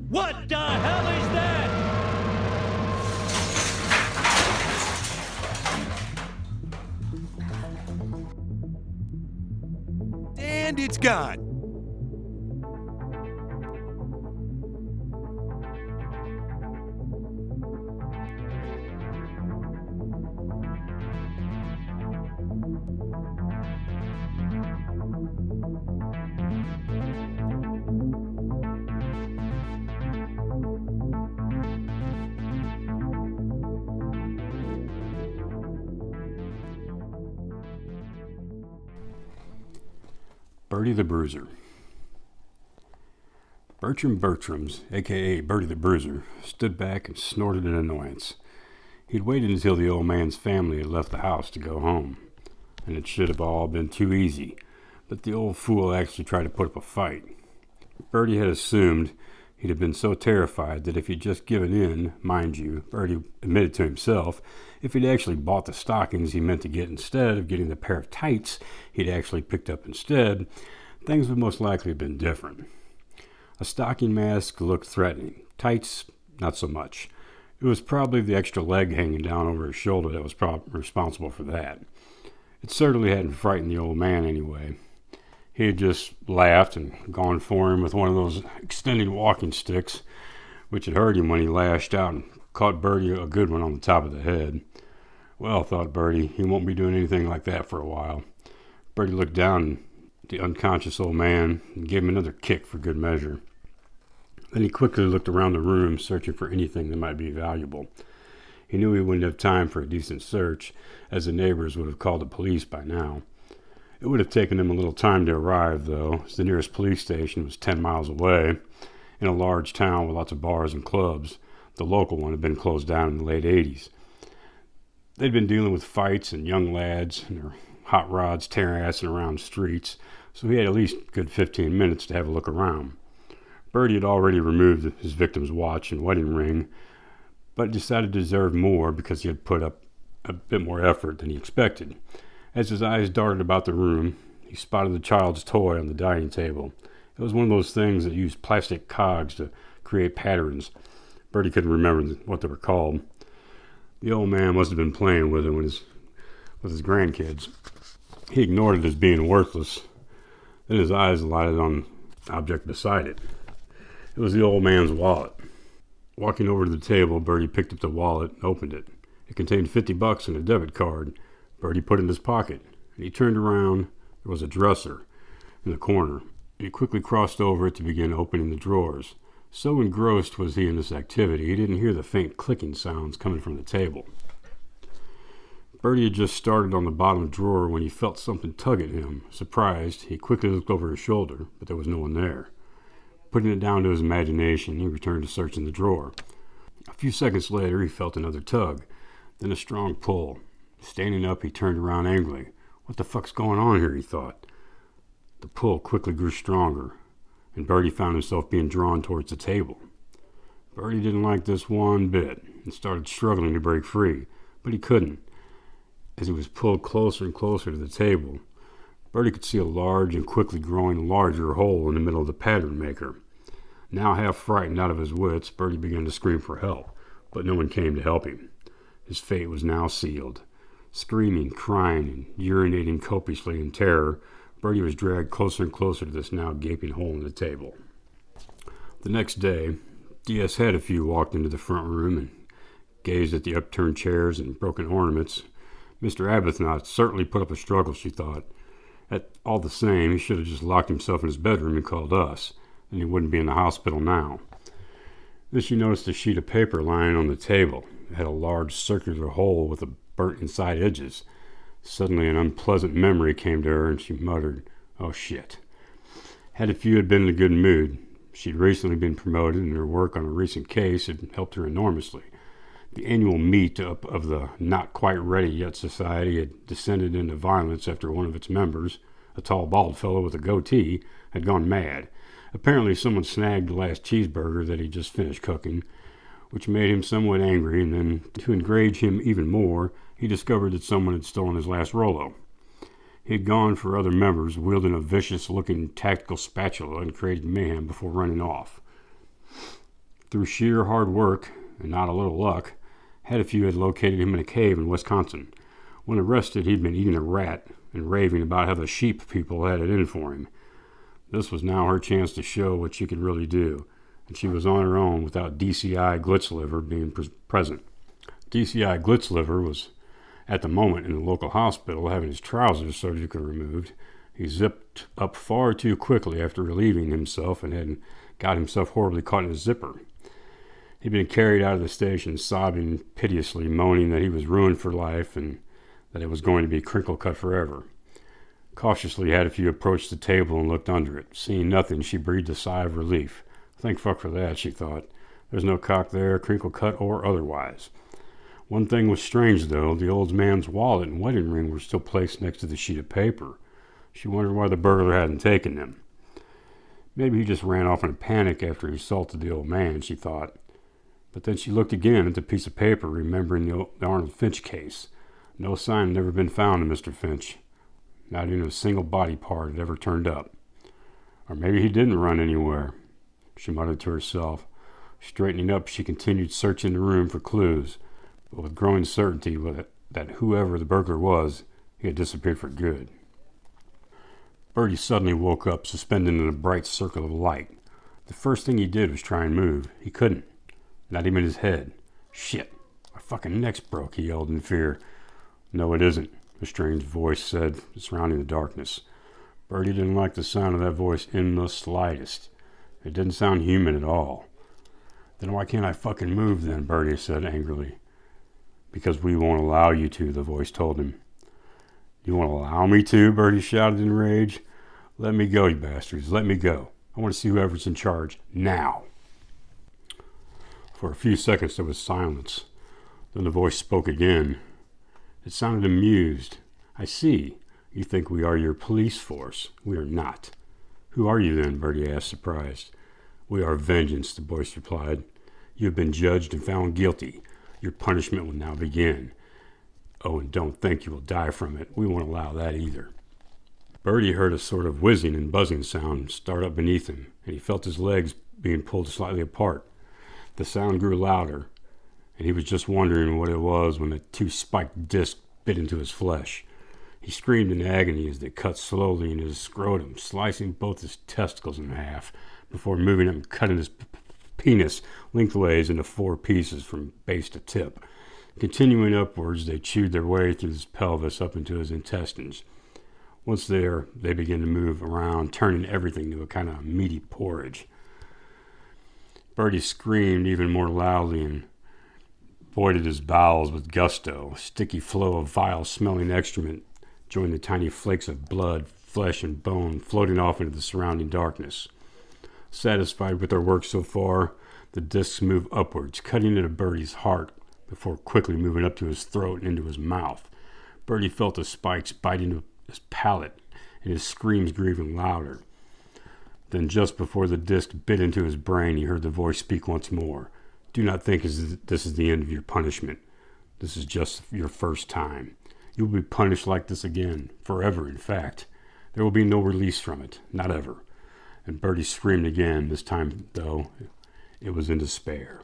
What the hell is that? And it's gone. Bertie the Bruiser. Bertrams, aka Bertie the Bruiser, stood back and snorted in annoyance. He'd waited until the old man's family had left the house to go home, and it should have all been too easy, but the old fool actually tried to put up a fight. Bertie had assumed he'd have been so terrified that if he'd just given in, mind you, Bertie admitted to himself, if he'd actually bought the stockings he meant to get instead of getting the pair of tights he'd actually picked up instead, things would most likely have been different. A stocking mask looked threatening. Tights, not so much. It was probably the extra leg hanging down over his shoulder that was responsible for that. It certainly hadn't frightened the old man anyway. He had just laughed and gone for him with one of those extended walking sticks, which had hurt him when he lashed out and caught Bertie a good one on the top of the head. Well, thought Bertie, he won't be doing anything like that for a while. Bertie looked down at the unconscious old man and gave him another kick for good measure. Then he quickly looked around the room, searching for anything that might be valuable. He knew he wouldn't have time for a decent search, as the neighbors would have called the police by now. It would have taken them a little time to arrive, though, as the nearest police station was 10 miles away, in a large town with lots of bars and clubs. The local one had been closed down in the late 80s. They'd been dealing with fights and young lads and their hot rods tearing around streets, so he had at least a good 15 minutes to have a look around. Bertie had already removed his victim's watch and wedding ring, but decided to deserve more because he had put up a bit more effort than he expected. As his eyes darted about the room, he spotted the child's toy on the dining table. It was one of those things that used plastic cogs to create patterns. Bertie couldn't remember what they were called. The old man must have been playing with it with his grandkids. He ignored it as being worthless. Then his eyes lighted on object beside it. It was the old man's wallet. Walking over to the table, Bertie picked up the wallet and opened it. It contained $50 and a debit card. Bertie put it in his pocket, and he turned around. There was a dresser in the corner, and he quickly crossed over it to begin opening the drawers. So engrossed was he in this activity, he didn't hear the faint clicking sounds coming from the table. Bertie had just started on the bottom drawer when he felt something tug at him. Surprised, he quickly looked over his shoulder, but there was no one there. Putting it down to his imagination, he returned to searching the drawer. A few seconds later, he felt another tug, then a strong pull. Standing up, he turned around angrily. What the fuck's going on here, he thought. The pull quickly grew stronger, and Bertie found himself being drawn towards the table. Bertie didn't like this one bit and started struggling to break free, but he couldn't. As he was pulled closer and closer to the table, Bertie could see a large and quickly growing larger hole in the middle of the pattern maker. Now half frightened out of his wits, Bertie began to scream for help, but no one came to help him. His fate was now sealed. Screaming, crying, and urinating copiously in terror, Bertie was dragged closer and closer to this now gaping hole in the table. The next day, D.S. Hadafew walked into the front room and gazed at the upturned chairs and broken ornaments. Mr. Arbuthnot certainly put up a struggle, she thought. All the same, he should have just locked himself in his bedroom and called us, then he wouldn't be in the hospital now. Then she noticed a sheet of paper lying on the table. It had a large circular hole with the burnt inside edges. Suddenly an unpleasant memory came to her, and she muttered, "Oh shit." Hadafew had been in a good mood. She'd recently been promoted, and her work on a recent case had helped her enormously. The annual meet-up of the not-quite-ready-yet society had descended into violence after one of its members, a tall, bald fellow with a goatee, had gone mad. Apparently someone snagged the last cheeseburger that he'd just finished cooking, which made him somewhat angry, and then, to enrage him even more, he discovered that someone had stolen his last Rolo. He had gone for other members, wielding a vicious-looking tactical spatula, and created mayhem before running off. Through sheer hard work, and not a little luck, Hadafew had located him in a cave in Wisconsin. When arrested, he'd been eating a rat and raving about how the sheep people had it in for him. This was now her chance to show what she could really do, and she was on her own without DCI Glitzliver being present. DCI Glitzliver was at the moment in the local hospital having his trousers surgically removed. He zipped up far too quickly after relieving himself and had got himself horribly caught in his zipper. He'd been carried out of the station sobbing piteously, moaning that he was ruined for life and that it was going to be Crinkle Cut forever. Cautiously, Hadafew approached the table and looked under it. Seeing nothing, she breathed a sigh of relief. Thank fuck for that, she thought. There's no cock there, Crinkle Cut or otherwise. One thing was strange, though. The old man's wallet and wedding ring were still placed next to the sheet of paper. She wondered why the burglar hadn't taken them. Maybe he just ran off in a panic after he assaulted the old man, she thought. But then she looked again at the piece of paper, remembering the Arnold Finch case. No sign had ever been found of Mr. Finch. Not even a single body part had ever turned up. Or maybe he didn't run anywhere, she muttered to herself. Straightening up, she continued searching the room for clues, but with growing certainty that whoever the burglar was, he had disappeared for good. Bertie suddenly woke up, suspended in a bright circle of light. The first thing he did was try and move. He couldn't. Not even his head. Shit, my fucking neck's broke, he yelled in fear. No, it isn't, a strange voice said, surrounding the darkness. Bertie didn't like the sound of that voice in the slightest. It didn't sound human at all. Then why can't I fucking move then, Bertie said angrily. Because we won't allow you to, the voice told him. You won't allow me to? Bertie shouted in rage. Let me go, you bastards. Let me go. I want to see whoever's in charge now. For a few seconds there was silence. Then the voice spoke again. It sounded amused. I see. You think we are your police force. We are not. Who are you then? Bertie asked, surprised. We are vengeance, the voice replied. You have been judged and found guilty. Your punishment will now begin. Oh, and don't think you will die from it. We won't allow that either. Bertie heard a sort of whizzing and buzzing sound start up beneath him, and he felt his legs being pulled slightly apart. The sound grew louder, and he was just wondering what it was when the two spiked discs bit into his flesh. He screamed in agony as they cut slowly into his scrotum, slicing both his testicles in half before moving up and cutting his penis lengthways into 4 pieces from base to tip. Continuing upwards, they chewed their way through his pelvis up into his intestines. Once there, they began to move around, turning everything to a kind of meaty porridge. Bertie screamed even more loudly and voided his bowels with gusto. A sticky flow of vile-smelling excrement joined the tiny flakes of blood, flesh, and bone floating off into the surrounding darkness. Satisfied with their work so far, the discs moved upwards, cutting into Bertie's heart before quickly moving up to his throat and into his mouth. Bertie felt the spikes biting his palate, and his screams grew even louder. Then just before the disc bit into his brain, he heard the voice speak once more. "Do not think this is the end of your punishment. This is just your first time. You will be punished like this again, forever in fact. There will be no release from it, not ever." And Bertie screamed again, this time, though, it was in despair.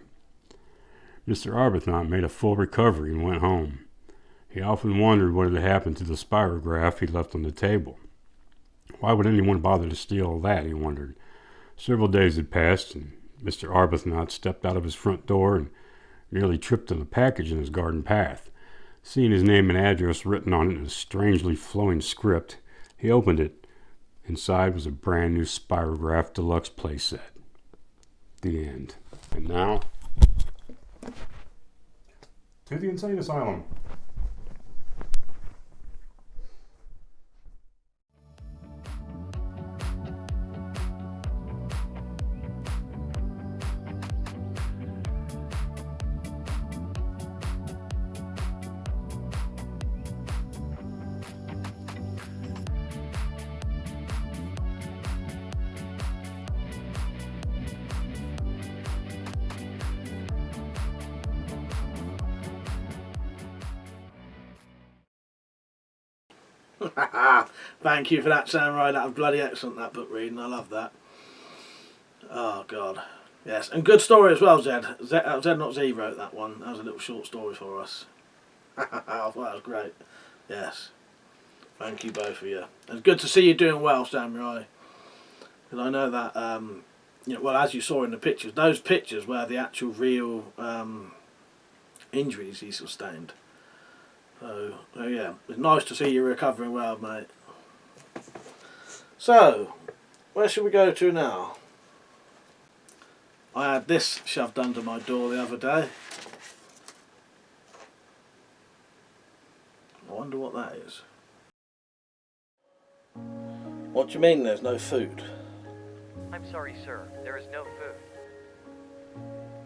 Mr. Arbuthnot made a full recovery and went home. He often wondered what had happened to the spirograph he left on the table. Why would anyone bother to steal that, he wondered. Several days had passed, and Mr. Arbuthnot stepped out of his front door and nearly tripped on a package in his garden path. Seeing his name and address written on it in a strangely flowing script, he opened it. Inside was a brand new Spirograph Deluxe playset. The end. And now, to the insane asylum. Thank you for that, Samurai. That was bloody excellent, that book reading. I love that. Oh, God. Yes, and good story as well, Zed. Zed, not Z, wrote that one. That was a little short story for us. I thought that was great. Yes. Thank you both of you. It's good to see you doing well, Samurai. Because I know that, you know, well, as you saw in the pictures, those pictures were the actual real injuries he sustained. So yeah, it's nice to see you recovering well, mate. So, where should we go to now? I had this shoved under my door the other day. I wonder what that is. What do you mean there's no food? I'm sorry, sir. There is no food.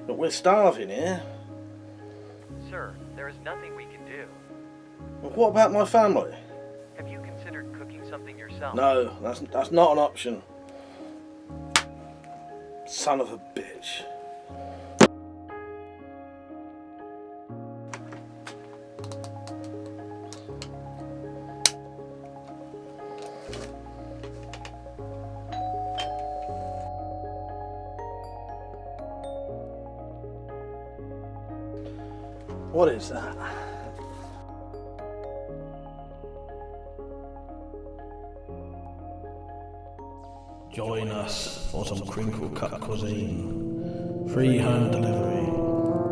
But we're starving here. Sir, there is nothing we can do. Well, what about my family? Have you considered cooking something yourself? No, that's not an option. Son of a bitch. What is that? Join us for some Crinkle Cut Cuisine. Free home delivery.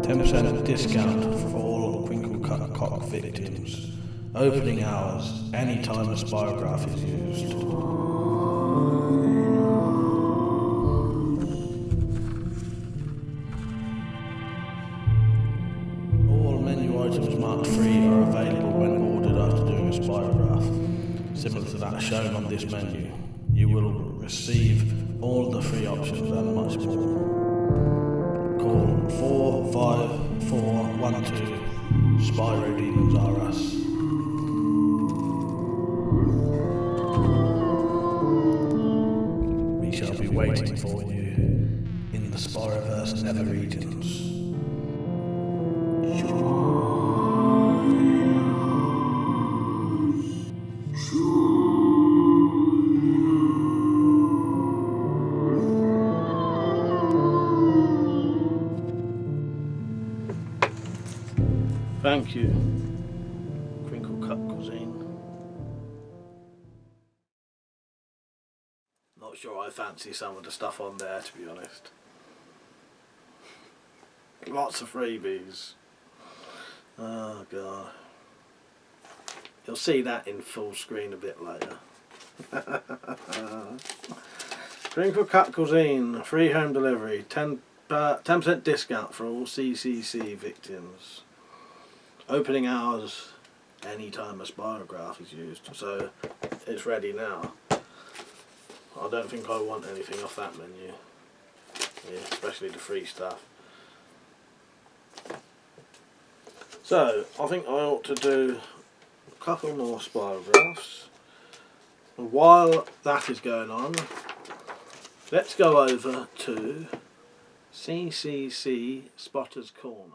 10% discount for all Crinkle Cut Cock victims. Opening hours, any time a spirograph is used. All menu items marked free are available when ordered after doing a spirograph. Similar to that shown on this menu. You will receive all the free options and much more. Call 45412 Spyro Demons Are Us. We shall be waiting for you in the Spiroverse Nether regions. Thank you, Crinkle Cut Cuisine. I fancy some of the stuff on there, to be honest. Lots of freebies. Oh god. You'll see that in full screen a bit later. Crinkle Cut Cuisine, free home delivery, 10% discount for all CCC victims. Opening hours anytime a spirograph is used, so it's ready now. I don't think I want anything off that menu, yeah, especially the free stuff. So I think I ought to do a couple more spirographs. And while that is going on, let's go over to CCC Spotter's Corner.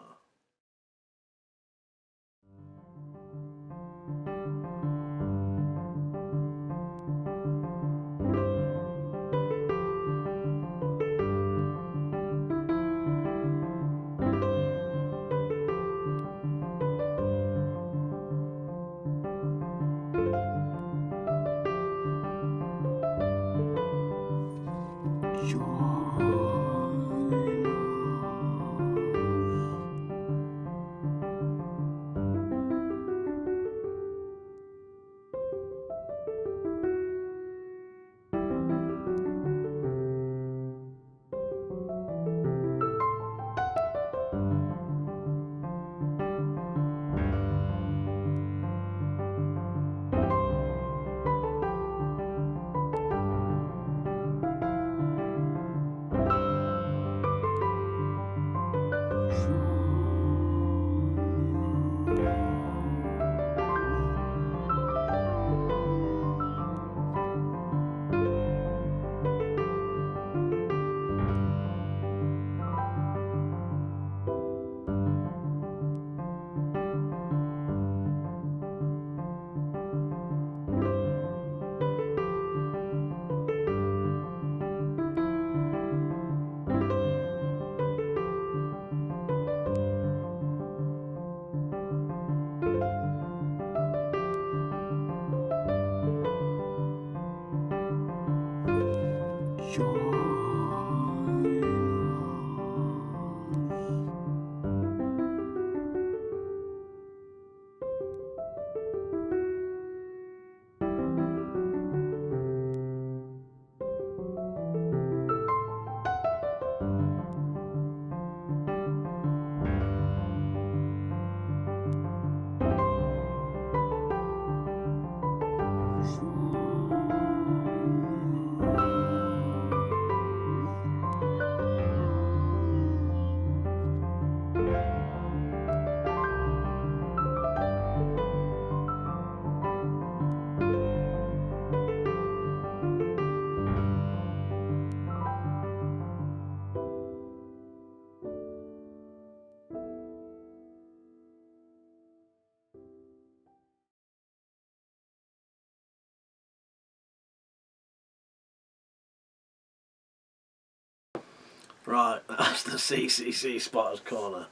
Right, that's the CCC Spotter's Corner.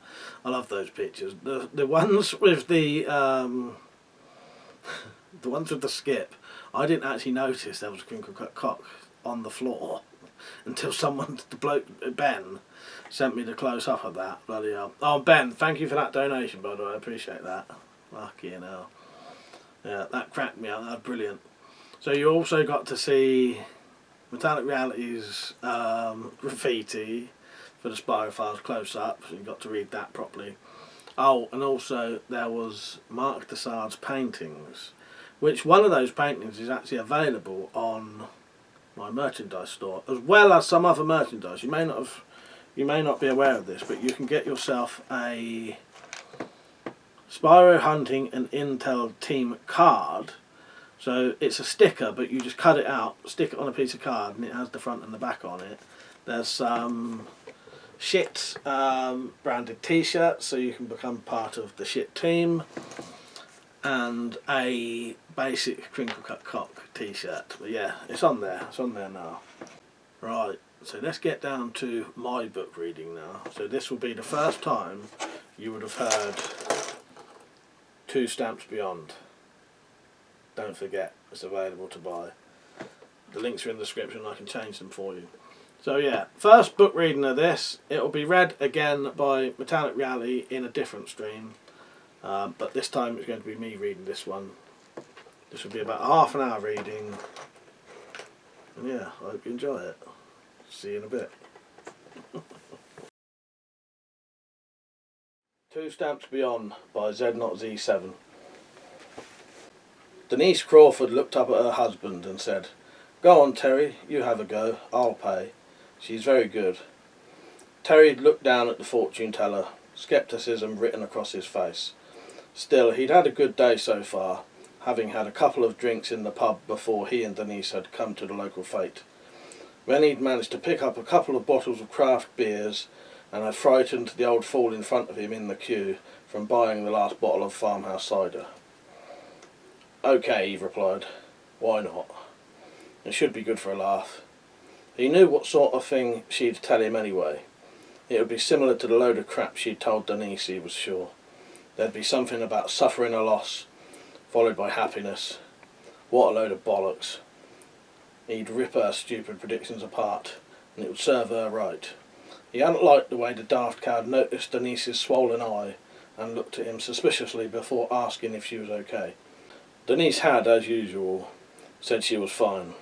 I love those pictures. The ones with the ones with the skip, I didn't actually notice there was a crinkle cut cock on the floor until someone, the bloke Ben, sent me the close up of that. Bloody hell! Oh Ben, thank you for that donation, by the way. I appreciate that. Fucking hell. Yeah, that cracked me up. That was brilliant. So you also got to see Metallic Reality's graffiti for the Spyro Files close-up, so you got to read that properly. Oh, and also there was Mark Desard's paintings, which one of those paintings is actually available on my merchandise store, as well as some other merchandise. You may not be aware of this, but you can get yourself a Spyro Hunting and Intel Team card. So it's a sticker, but you just cut it out, stick it on a piece of card, and it has the front and the back on it. There's some shit branded t-shirts, so you can become part of the shit team, and a basic Crinkle Cut Cock t-shirt. But yeah, it's on there now. Right, so let's get down to my book reading now. So this will be the first time you would have heard 2 Stamps Beyond. Don't forget, it's available to buy. The links are in the description, I can change them for you. So yeah, first book reading of this. It will be read again by Metallic Reality in a different stream. But this time it's going to be me reading this one. This will be about a half an hour reading. And yeah, I hope you enjoy it. See you in a bit. 2 Stamps Beyond by Z0Z7. Denise Crawford looked up at her husband and said, "Go on, Terry, you have a go. I'll pay. She's very good." Terry looked down at the fortune teller, scepticism written across his face. Still, he'd had a good day so far, having had a couple of drinks in the pub before he and Denise had come to the local fete. Then he'd managed to pick up a couple of bottles of craft beers and had frightened the old fool in front of him in the queue from buying the last bottle of farmhouse cider. "Okay," he replied. "Why not? It should be good for a laugh." He knew what sort of thing she'd tell him anyway. It would be similar to the load of crap she'd told Denise, he was sure. There'd be something about suffering a loss, followed by happiness. What a load of bollocks. He'd rip her stupid predictions apart, and it would serve her right. He hadn't liked the way the daft cad noticed Denise's swollen eye and looked at him suspiciously before asking if she was okay. Denise had, as usual, said she was fine.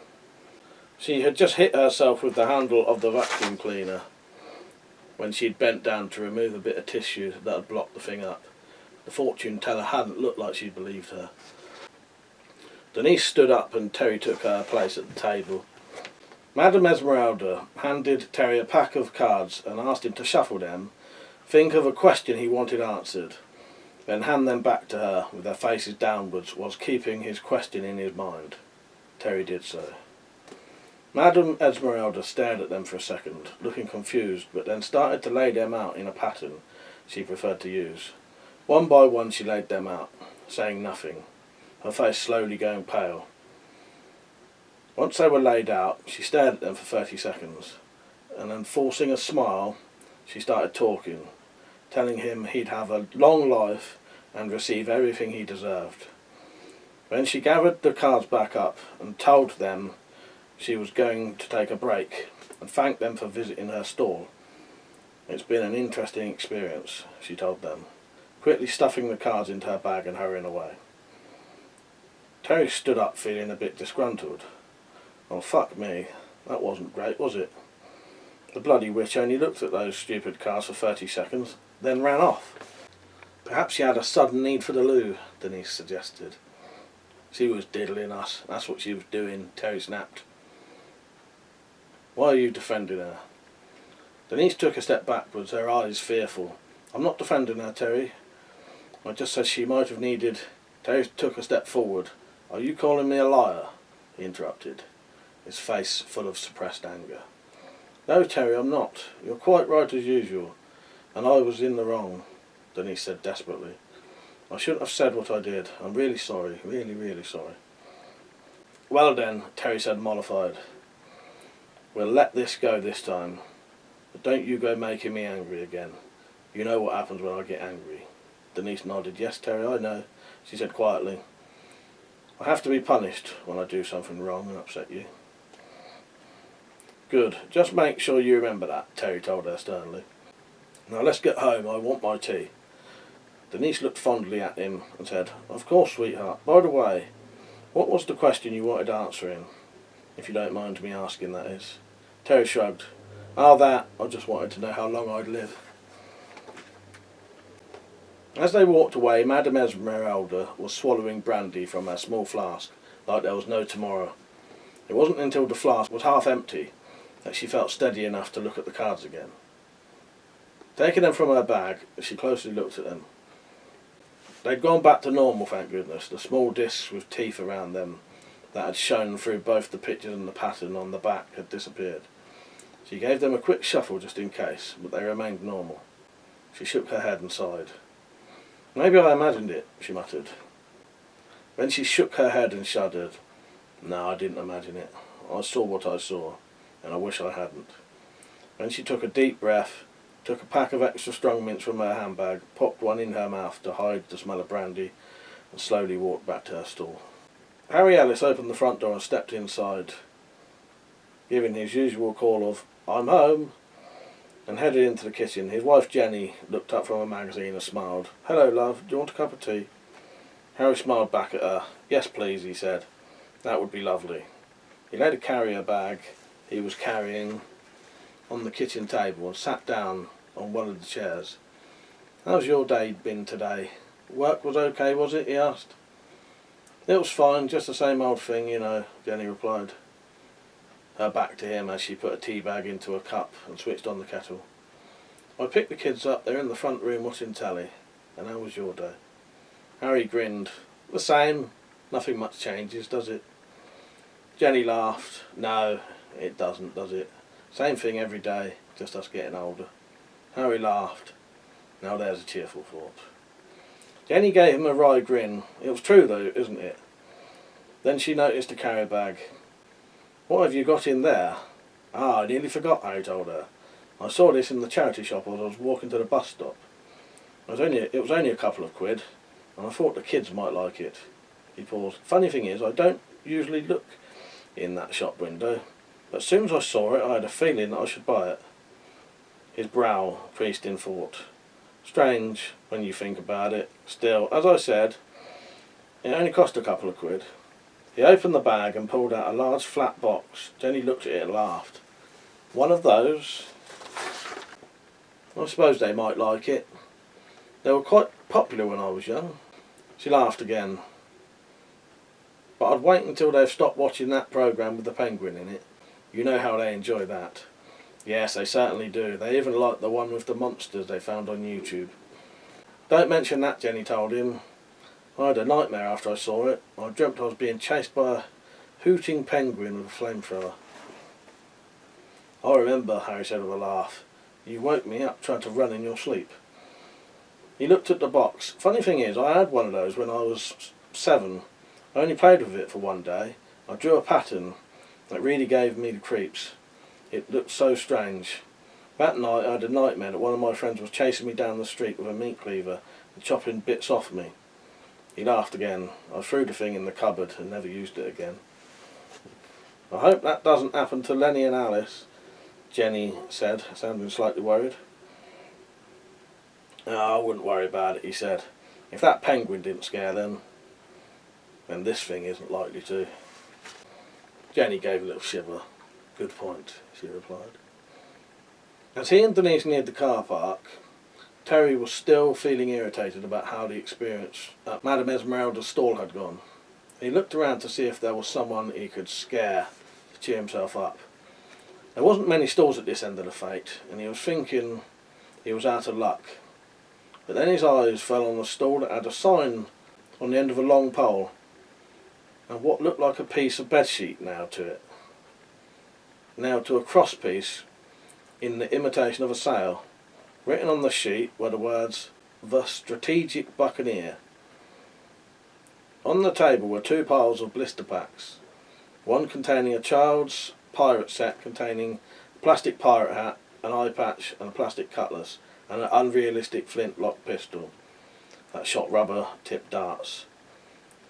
She had just hit herself with the handle of the vacuum cleaner when she'd bent down to remove a bit of tissue that had blocked the thing up. The fortune teller hadn't looked like she'd believed her. Denise stood up and Terry took her place at the table. Madame Esmeralda handed Terry a pack of cards and asked him to shuffle them, think of a question he wanted answered, then hand them back to her with their faces downwards whilst keeping his question in his mind. Terry did so. Madame Esmeralda stared at them for a second, looking confused, but then started to lay them out in a pattern she preferred to use. One by one she laid them out, saying nothing, her face slowly going pale. Once they were laid out, she stared at them for 30 seconds, and then forcing a smile, she started talking, telling him he'd have a long life and receive everything he deserved. Then she gathered the cards back up and told them she was going to take a break and thanked them for visiting her stall. "It's been an interesting experience," she told them, quickly stuffing the cards into her bag and hurrying away. Terry stood up feeling a bit disgruntled. "Oh, fuck me, that wasn't great, was it?" The bloody witch only looked at those stupid cards for 30 seconds, then ran off. "Perhaps she had a sudden need for the loo," Denise suggested. "She was diddling us, that's what she was doing," Terry snapped. "Why are you defending her?" Denise took a step backwards, her eyes fearful. "I'm not defending her, Terry. I just said she might have needed..." Terry took a step forward. "Are you calling me a liar?" he interrupted, his face full of suppressed anger. "No, Terry, I'm not. You're quite right as usual, and I was in the wrong," Denise said desperately. "I shouldn't have said what I did. I'm really sorry, really, really sorry." "Well then," Terry said mollified, "we'll let this go this time. But don't you go making me angry again. You know what happens when I get angry." Denise nodded. "Yes, Terry, I know," she said quietly. "I have to be punished when I do something wrong and upset you." "Good. Just make sure you remember that," Terry told her sternly. "Now let's get home. I want my tea." Denise looked fondly at him and said, "Of course, sweetheart. By the way, what was the question you wanted answering? If you don't mind me asking, that is." Terry shrugged. "Oh, that. I just wanted to know how long I'd live." As they walked away, Madame Esmeralda was swallowing brandy from her small flask like there was no tomorrow. It wasn't until the flask was half empty that she felt steady enough to look at the cards again. Taking them from her bag, she closely looked at them. They'd gone back to normal, thank goodness. The small discs with teeth around them that had shown through both the pictures and the pattern on the back had disappeared. She gave them a quick shuffle just in case, but they remained normal. She shook her head and sighed. "Maybe I imagined it," she muttered. Then she shook her head and shuddered. "No, I didn't imagine it. I saw what I saw, and I wish I hadn't." Then she took a deep breath, took a pack of extra strong mints from her handbag, popped one in her mouth to hide the smell of brandy, and slowly walked back to her stall. Harry Ellis opened the front door and stepped inside. giving his usual call of, "I'm home," and headed into the kitchen. His wife Jenny looked up from a magazine and smiled. "Hello, love, do you want a cup of tea?" Harry smiled back at her. "Yes, please," he said. "That would be lovely." He laid a carrier bag he was carrying on the kitchen table and sat down on one of the chairs. "How's your day been today? Work was okay, was it?" he asked. "It was fine, just the same old thing, you know," Jenny replied, her back to him as she put a tea bag into a cup and switched on the kettle. "I picked the kids up, they're in the front room watching telly. And how was your day?" Harry grinned. "The same. Nothing much changes, does it?" Jenny laughed. "No, it doesn't, does it? Same thing every day, just us getting older." Harry laughed. "Now there's a cheerful thought." Jenny gave him a wry grin. "It was true though, isn't it?" Then she noticed a carrier bag. "What have you got in there?" "Ah, I nearly forgot," Harry told her. "I saw this in the charity shop as I was walking to the bus stop. It was only a couple of quid, and I thought the kids might like it." He paused. "Funny thing is, I don't usually look in that shop window, but as soon as I saw it, I had a feeling that I should buy it." His brow creased in thought. Strange, when you think about it. Still, as I said, it only cost a couple of quid. He opened the bag and pulled out a large flat box. Jenny looked at it and laughed. "One of those? I suppose they might like it. They were quite popular when I was young." She laughed again. "But I'd wait until they've stopped watching that programme with the penguin in it. You know how they enjoy that." "Yes, they certainly do. They even like the one with the monsters they found on YouTube." "Don't mention that," Jenny told him. "I had a nightmare after I saw it. I dreamt I was being chased by a hooting penguin with a flamethrower." "I remember," Harry said with a laugh. "You woke me up trying to run in your sleep." He looked at the box. "Funny thing is, I had one of those when I was 7. I only played with it for one day. I drew a pattern that really gave me the creeps. It looked so strange. That night I had a nightmare that one of my friends was chasing me down the street with a meat cleaver and chopping bits off me." He laughed again. "I threw the thing in the cupboard and never used it again." "I hope that doesn't happen to Lenny and Alice," Jenny said, sounding slightly worried. "Oh, I wouldn't worry about it," he said. "If that penguin didn't scare them, then this thing isn't likely to." Jenny gave a little shiver. "Good point," she replied. As he and Denise neared the car park, Terry was still feeling irritated about how the experience at Madame Esmeralda's stall had gone. He looked around to see if there was someone he could scare to cheer himself up. There wasn't many stalls at this end of the fete, and he was thinking he was out of luck. But then his eyes fell on a stall that had a sign on the end of a long pole, and what looked like a piece of bedsheet nailed to a cross piece in the imitation of a sail. Written on the sheet were the words, "The Strategic Buccaneer." On the table were 2 piles of blister packs, one containing a child's pirate set containing a plastic pirate hat, an eye patch and a plastic cutlass, and an unrealistic flintlock pistol that shot rubber-tipped darts.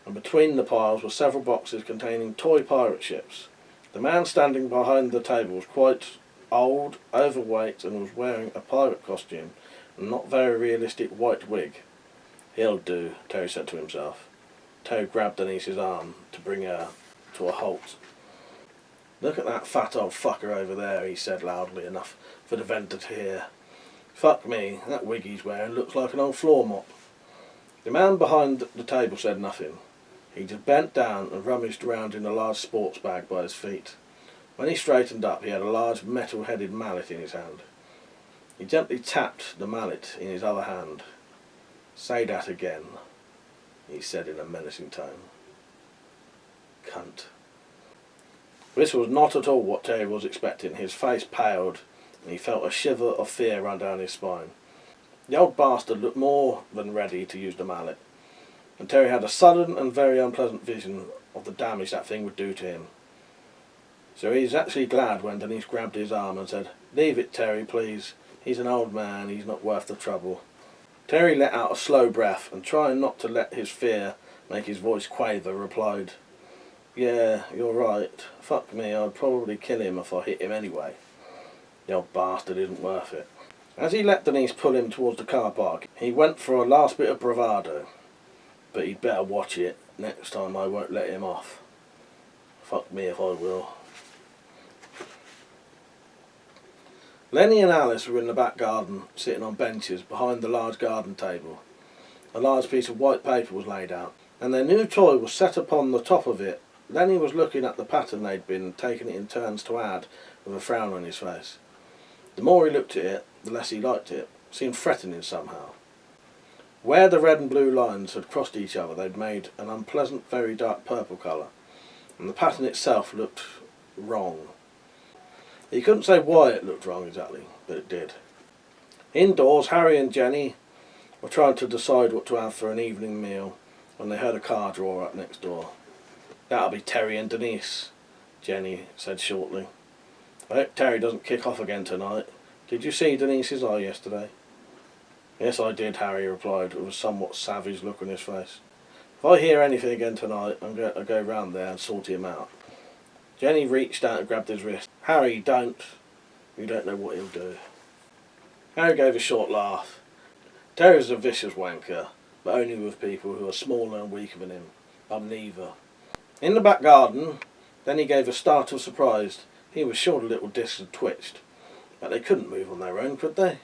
And between the piles were several boxes containing toy pirate ships. The man standing behind the table was quite old, overweight, and was wearing a pirate costume and not very realistic white wig. "He'll do," Terry said to himself. Terry grabbed Denise's arm to bring her to a halt. "Look at that fat old fucker over there," he said loudly enough for the vendor to hear. "Fuck me, that wig he's wearing looks like an old floor mop." The man behind the table said nothing. He just bent down and rummaged around in a large sports bag by his feet. When he straightened up, he had a large metal-headed mallet in his hand. He gently tapped the mallet in his other hand. "Say that again," he said in a menacing tone. "Cunt." This was not at all what Terry was expecting. His face paled, and he felt a shiver of fear run down his spine. The old bastard looked more than ready to use the mallet, and Terry had a sudden and very unpleasant vision of the damage that thing would do to him. So he was actually glad when Denise grabbed his arm and said, "Leave it, Terry, please. He's an old man, he's not worth the trouble." Terry let out a slow breath and, trying not to let his fear make his voice quaver, replied, Yeah, you're right. Fuck me, I'd probably kill him if I hit him anyway. The old bastard isn't worth it. As he let Denise pull him towards the car park, he went for a last bit of bravado. But he'd better watch it. Next time I won't let him off. Fuck me if I will. Lenny and Alice were in the back garden, sitting on benches behind the large garden table. A large piece of white paper was laid out, and their new toy was set upon the top of it. Lenny was looking at the pattern they'd been taking it in turns to add, with a frown on his face. The more he looked at it, the less he liked it. It seemed threatening somehow. Where the red and blue lines had crossed each other, they'd made an unpleasant, very dark purple colour, and the pattern itself looked wrong. He couldn't say why it looked wrong exactly, but it did. Indoors, Harry and Jenny were trying to decide what to have for an evening meal when they heard a car draw up next door. "That'll be Terry and Denise," Jenny said shortly. "I hope Terry doesn't kick off again tonight. Did you see Denise's eye yesterday?" "Yes, I did," Harry replied, with a somewhat savage look on his face. "If I hear anything again tonight, I'm going to go round there and sort him out." Jenny reached out and grabbed his wrist. "Harry, don't. You don't know what he'll do." Harry gave a short laugh. Terry's a vicious wanker, but only with people who are smaller and weaker than him. I'm neither. In the back garden, then he gave a start of surprise. He was sure the little discs had twitched, but they couldn't move on their own, could they?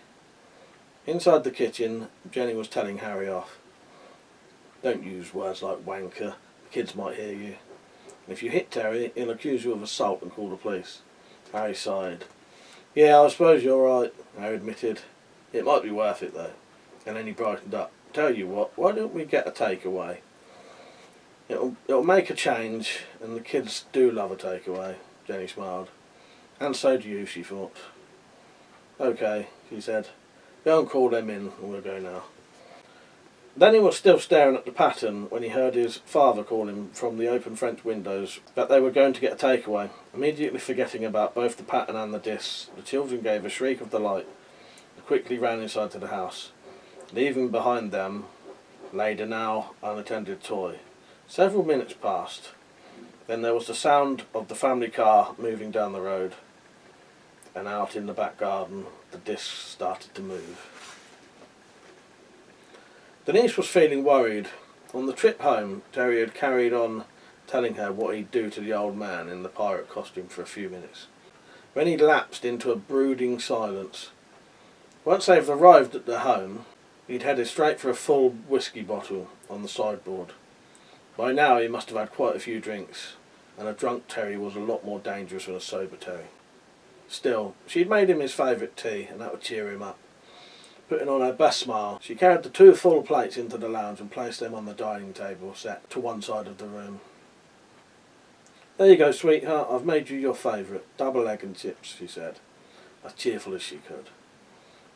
Inside the kitchen, Jenny was telling Harry off. "Don't use words like wanker. The kids might hear you. If you hit Terry, he'll accuse you of assault and call the police." Harry sighed. "Yeah, I suppose you're right," Harry admitted. "It might be worth it, though." And then he brightened up. "Tell you what, why don't we get a takeaway? It'll make a change, and the kids do love a takeaway." Jenny smiled. "And so do you," she thought. "Okay," she said. "Go and call them in, and we'll go now." Then he was still staring at the pattern when he heard his father call him from the open French windows that they were going to get a takeaway. Immediately forgetting about both the pattern and the discs, the children gave a shriek of delight and quickly ran inside to the house, leaving behind them laid a now unattended toy. Several minutes passed. Then there was the sound of the family car moving down the road, and out in the back garden the discs started to move. Denise was feeling worried. On the trip home, Terry had carried on telling her what he'd do to the old man in the pirate costume for a few minutes. Then he lapsed into a brooding silence. Once they'd arrived at the home, he'd headed straight for a full whisky bottle on the sideboard. By now he must have had quite a few drinks, and a drunk Terry was a lot more dangerous than a sober Terry. Still, she'd made him his favourite tea, and that would cheer him up. Putting on her best smile, she carried the 2 full plates into the lounge and placed them on the dining table set to one side of the room. "There you go, sweetheart, I've made you your favourite, double egg and chips," she said, as cheerful as she could.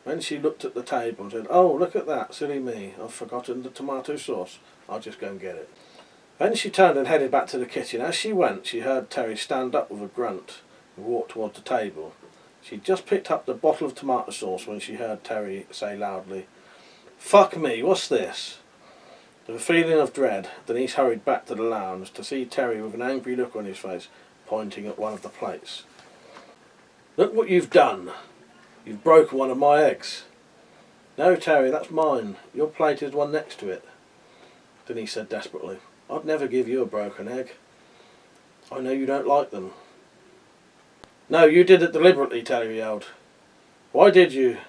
Then she looked at the table and said, "Oh, look at that, silly me, I've forgotten the tomato sauce. I'll just go and get it." Then she turned and headed back to the kitchen. As she went, she heard Terry stand up with a grunt and walk towards the table. She'd just picked up the bottle of tomato sauce when she heard Terry say loudly, "Fuck me, what's this?" With a feeling of dread, Denise hurried back to the lounge to see Terry with an angry look on his face, pointing at one of the plates. "Look what you've done! You've broken one of my eggs." "No, Terry, that's mine. Your plate is the one next to it," Denise said desperately. "I'd never give you a broken egg. I know you don't like them." "No, you did it deliberately," Terry yelled. "Why did you?"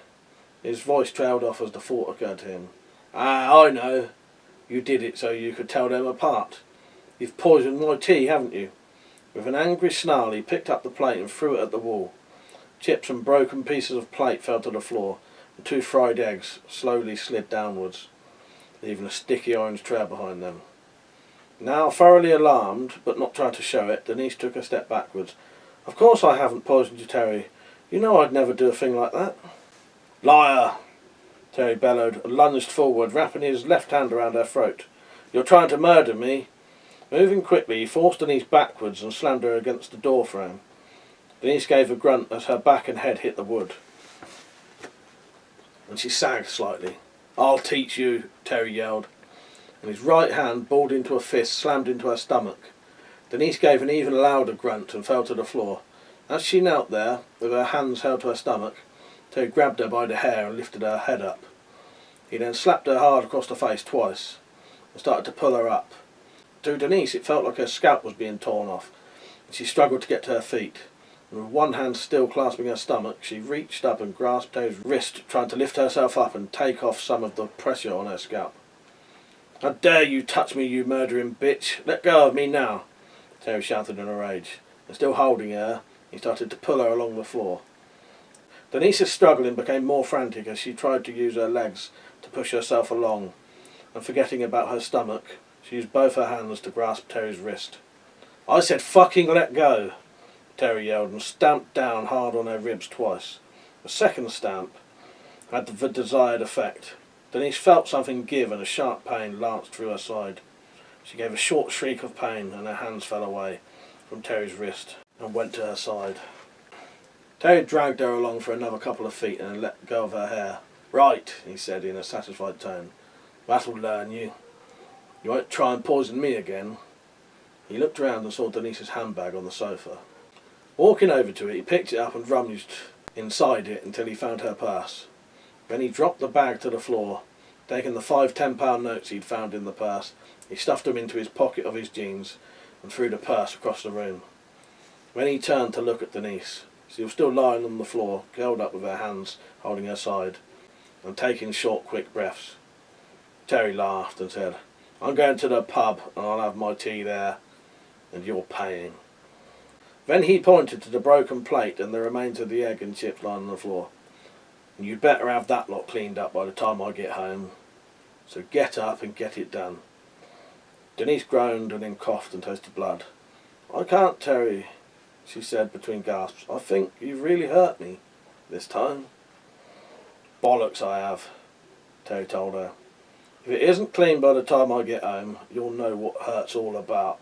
His voice trailed off as the thought occurred to him. "Ah, I know. You did it so you could tell them apart. You've poisoned my tea, haven't you?" With an angry snarl, he picked up the plate and threw it at the wall. Chips and broken pieces of plate fell to the floor, and 2 fried eggs slowly slid downwards, leaving a sticky orange trail behind them. Now thoroughly alarmed, but not trying to show it, Denise took a step backwards. "Of course I haven't poisoned you, Terry. You know I'd never do a thing like that." "Liar!" Terry bellowed and lunged forward, wrapping his left hand around her throat. "You're trying to murder me." Moving quickly, he forced Denise backwards and slammed her against the door frame. Denise gave a grunt as her back and head hit the wood, and she sagged slightly. "I'll teach you," Terry yelled, and his right hand, balled into a fist, slammed into her stomach. Denise gave an even louder grunt and fell to the floor. As she knelt there, with her hands held to her stomach, Terry grabbed her by the hair and lifted her head up. He then slapped her hard across the face twice and started to pull her up. To Denise it felt like her scalp was being torn off, and she struggled to get to her feet. And with one hand still clasping her stomach, she reached up and grasped Terry's wrist, trying to lift herself up and take off some of the pressure on her scalp. "How dare you touch me, you murdering bitch! Let go of me now!" Terry shouted in a rage, and still holding her, he started to pull her along the floor. Denise's struggling became more frantic as she tried to use her legs to push herself along, and forgetting about her stomach, she used both her hands to grasp Terry's wrist. "I said fucking let go!" Terry yelled and stamped down hard on her ribs twice. The second stamp had the desired effect. Denise felt something give and a sharp pain lanced through her side. She gave a short shriek of pain and her hands fell away from Terry's wrist and went to her side. Terry dragged her along for another couple of feet and let go of her hair. "Right," he said in a satisfied tone. "That'll learn you. You won't try and poison me again." He looked around and saw Denise's handbag on the sofa. Walking over to it, he picked it up and rummaged inside it until he found her purse. Then he dropped the bag to the floor. Taking the 5 £10 notes he'd found in the purse, he stuffed them into his pocket of his jeans and threw the purse across the room. When he turned to look at Denise, she was still lying on the floor, curled up with her hands holding her side, and taking short, quick breaths. Terry laughed and said, "I'm going to the pub and I'll have my tea there, and you're paying." Then he pointed to the broken plate and the remains of the egg and chips lying on the floor. "And you'd better have that lot cleaned up by the time I get home. So get up and get it done." Denise groaned and then coughed and tasted blood. "I can't, Terry," she said between gasps. "I think you've really hurt me this time." "Bollocks I have," Terry told her. "If it isn't clean by the time I get home, you'll know what hurt's all about."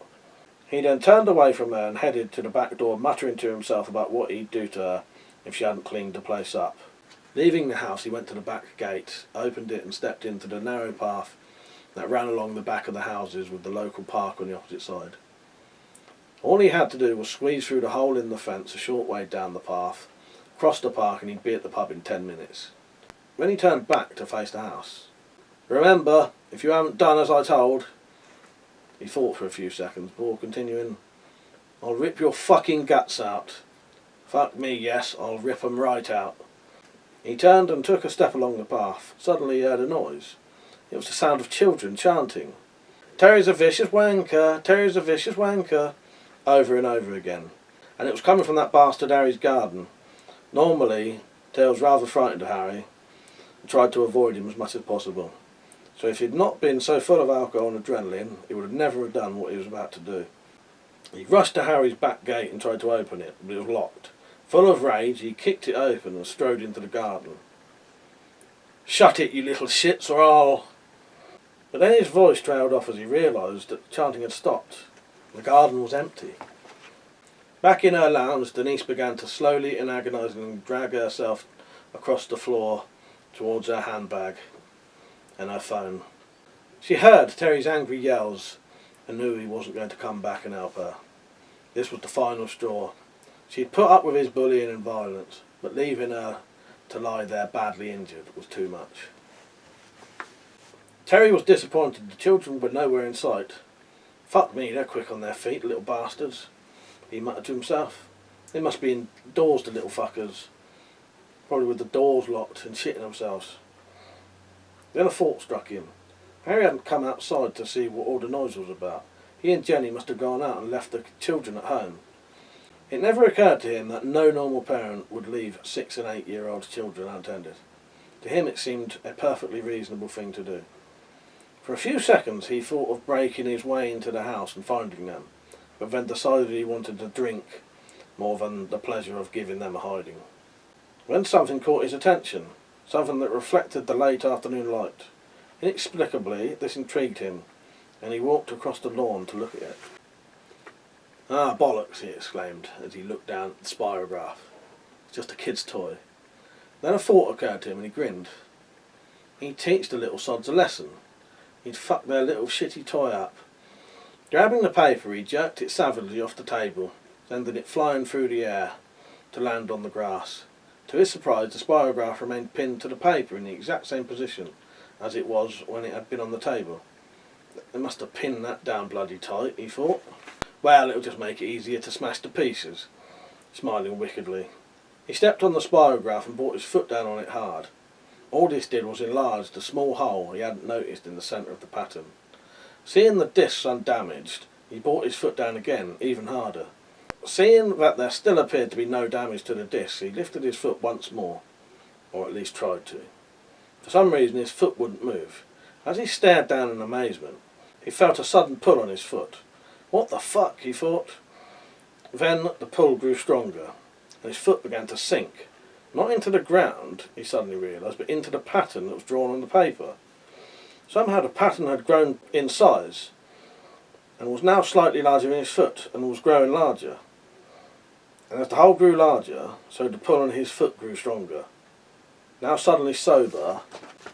He then turned away from her and headed to the back door, muttering to himself about what he'd do to her if she hadn't cleaned the place up. Leaving the house, he went to the back gate, opened it and stepped into the narrow path that ran along the back of the houses with the local park on the opposite side. All he had to do was squeeze through the hole in the fence a short way down the path, cross the park, and he'd be at the pub in 10 minutes. When he turned back to face the house, "Remember, if you haven't done as I told," he thought for a few seconds before continuing, "I'll rip your fucking guts out. Fuck me, yes, I'll rip 'em right out." He turned and took a step along the path. Suddenly he heard a noise. It was the sound of children chanting, "Terry's a vicious wanker, Terry's a vicious wanker," over and over again. And it was coming from that bastard Harry's garden. Normally, Terry was rather frightened of Harry and tried to avoid him as much as possible. So if he'd not been so full of alcohol and adrenaline, he would have never have done what he was about to do. He rushed to Harry's back gate and tried to open it, but it was locked. Full of rage, he kicked it open and strode into the garden. "Shut it, you little shits, or I'll..." But then his voice trailed off as he realised that the chanting had stopped. The garden was empty. Back in her lounge, Denise began to slowly and agonisingly drag herself across the floor towards her handbag and her phone. She heard Terry's angry yells and knew he wasn't going to come back and help her. This was the final straw. She had put up with his bullying and violence, but leaving her to lie there badly injured was too much. Terry was disappointed. The children were nowhere in sight. "Fuck me, they're quick on their feet, little bastards," he muttered to himself. "They must be indoors, the little fuckers. Probably with the doors locked and shitting themselves." Then a thought struck him. Harry hadn't come outside to see what all the noise was about. He and Jenny must have gone out and left the children at home. It never occurred to him that no normal parent would leave 6 and 8-year-old children unattended. To him it seemed a perfectly reasonable thing to do. For a few seconds he thought of breaking his way into the house and finding them, but then decided he wanted to drink more than the pleasure of giving them a hiding. When something caught his attention, something that reflected the late afternoon light. Inexplicably, this intrigued him, and he walked across the lawn to look at it. "Ah, bollocks," he exclaimed as he looked down at the spirograph. "It's just a kid's toy." Then a thought occurred to him and he grinned. He'd teach the little sods a lesson. He'd fuck their little shitty toy up Grabbing the paper, he jerked it savagely off the table, sending it flying through the air to land on the grass. To his surprise, the spirograph remained pinned to the paper in the exact same position as it was when it had been on the table. They must have pinned that down bloody tight, he thought. Well, it'll just make it easier to smash to pieces, smiling wickedly. He stepped on the spirograph and brought his foot down on it hard. All this did was enlarge the small hole he hadn't noticed in the centre of the pattern. Seeing the discs undamaged, he brought his foot down again, even harder. Seeing that there still appeared to be no damage to the discs, he lifted his foot once more, or at least tried to. For some reason his foot wouldn't move. As he stared down in amazement, he felt a sudden pull on his foot. What the fuck, he thought. Then the pull grew stronger, and his foot began to sink. Not into the ground, he suddenly realised, but into the pattern that was drawn on the paper. Somehow the pattern had grown in size, and was now slightly larger than his foot, and was growing larger. And as the hole grew larger, so the pull on his foot grew stronger. Now suddenly sober,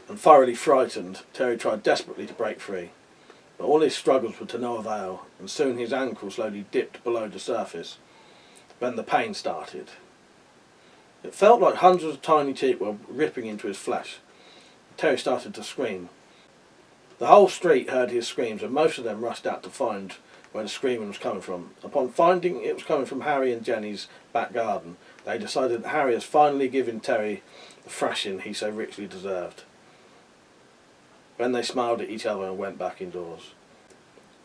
and thoroughly frightened, Terry tried desperately to break free. But all his struggles were to no avail, and soon his ankle slowly dipped below the surface. Then the pain started. It felt like hundreds of tiny teeth were ripping into his flesh. Terry started to scream. The whole street heard his screams, and most of them rushed out to find where the screaming was coming from. Upon finding it was coming from Harry and Jenny's back garden, they decided that Harry has finally given Terry the thrashing he so richly deserved. Then they smiled at each other and went back indoors.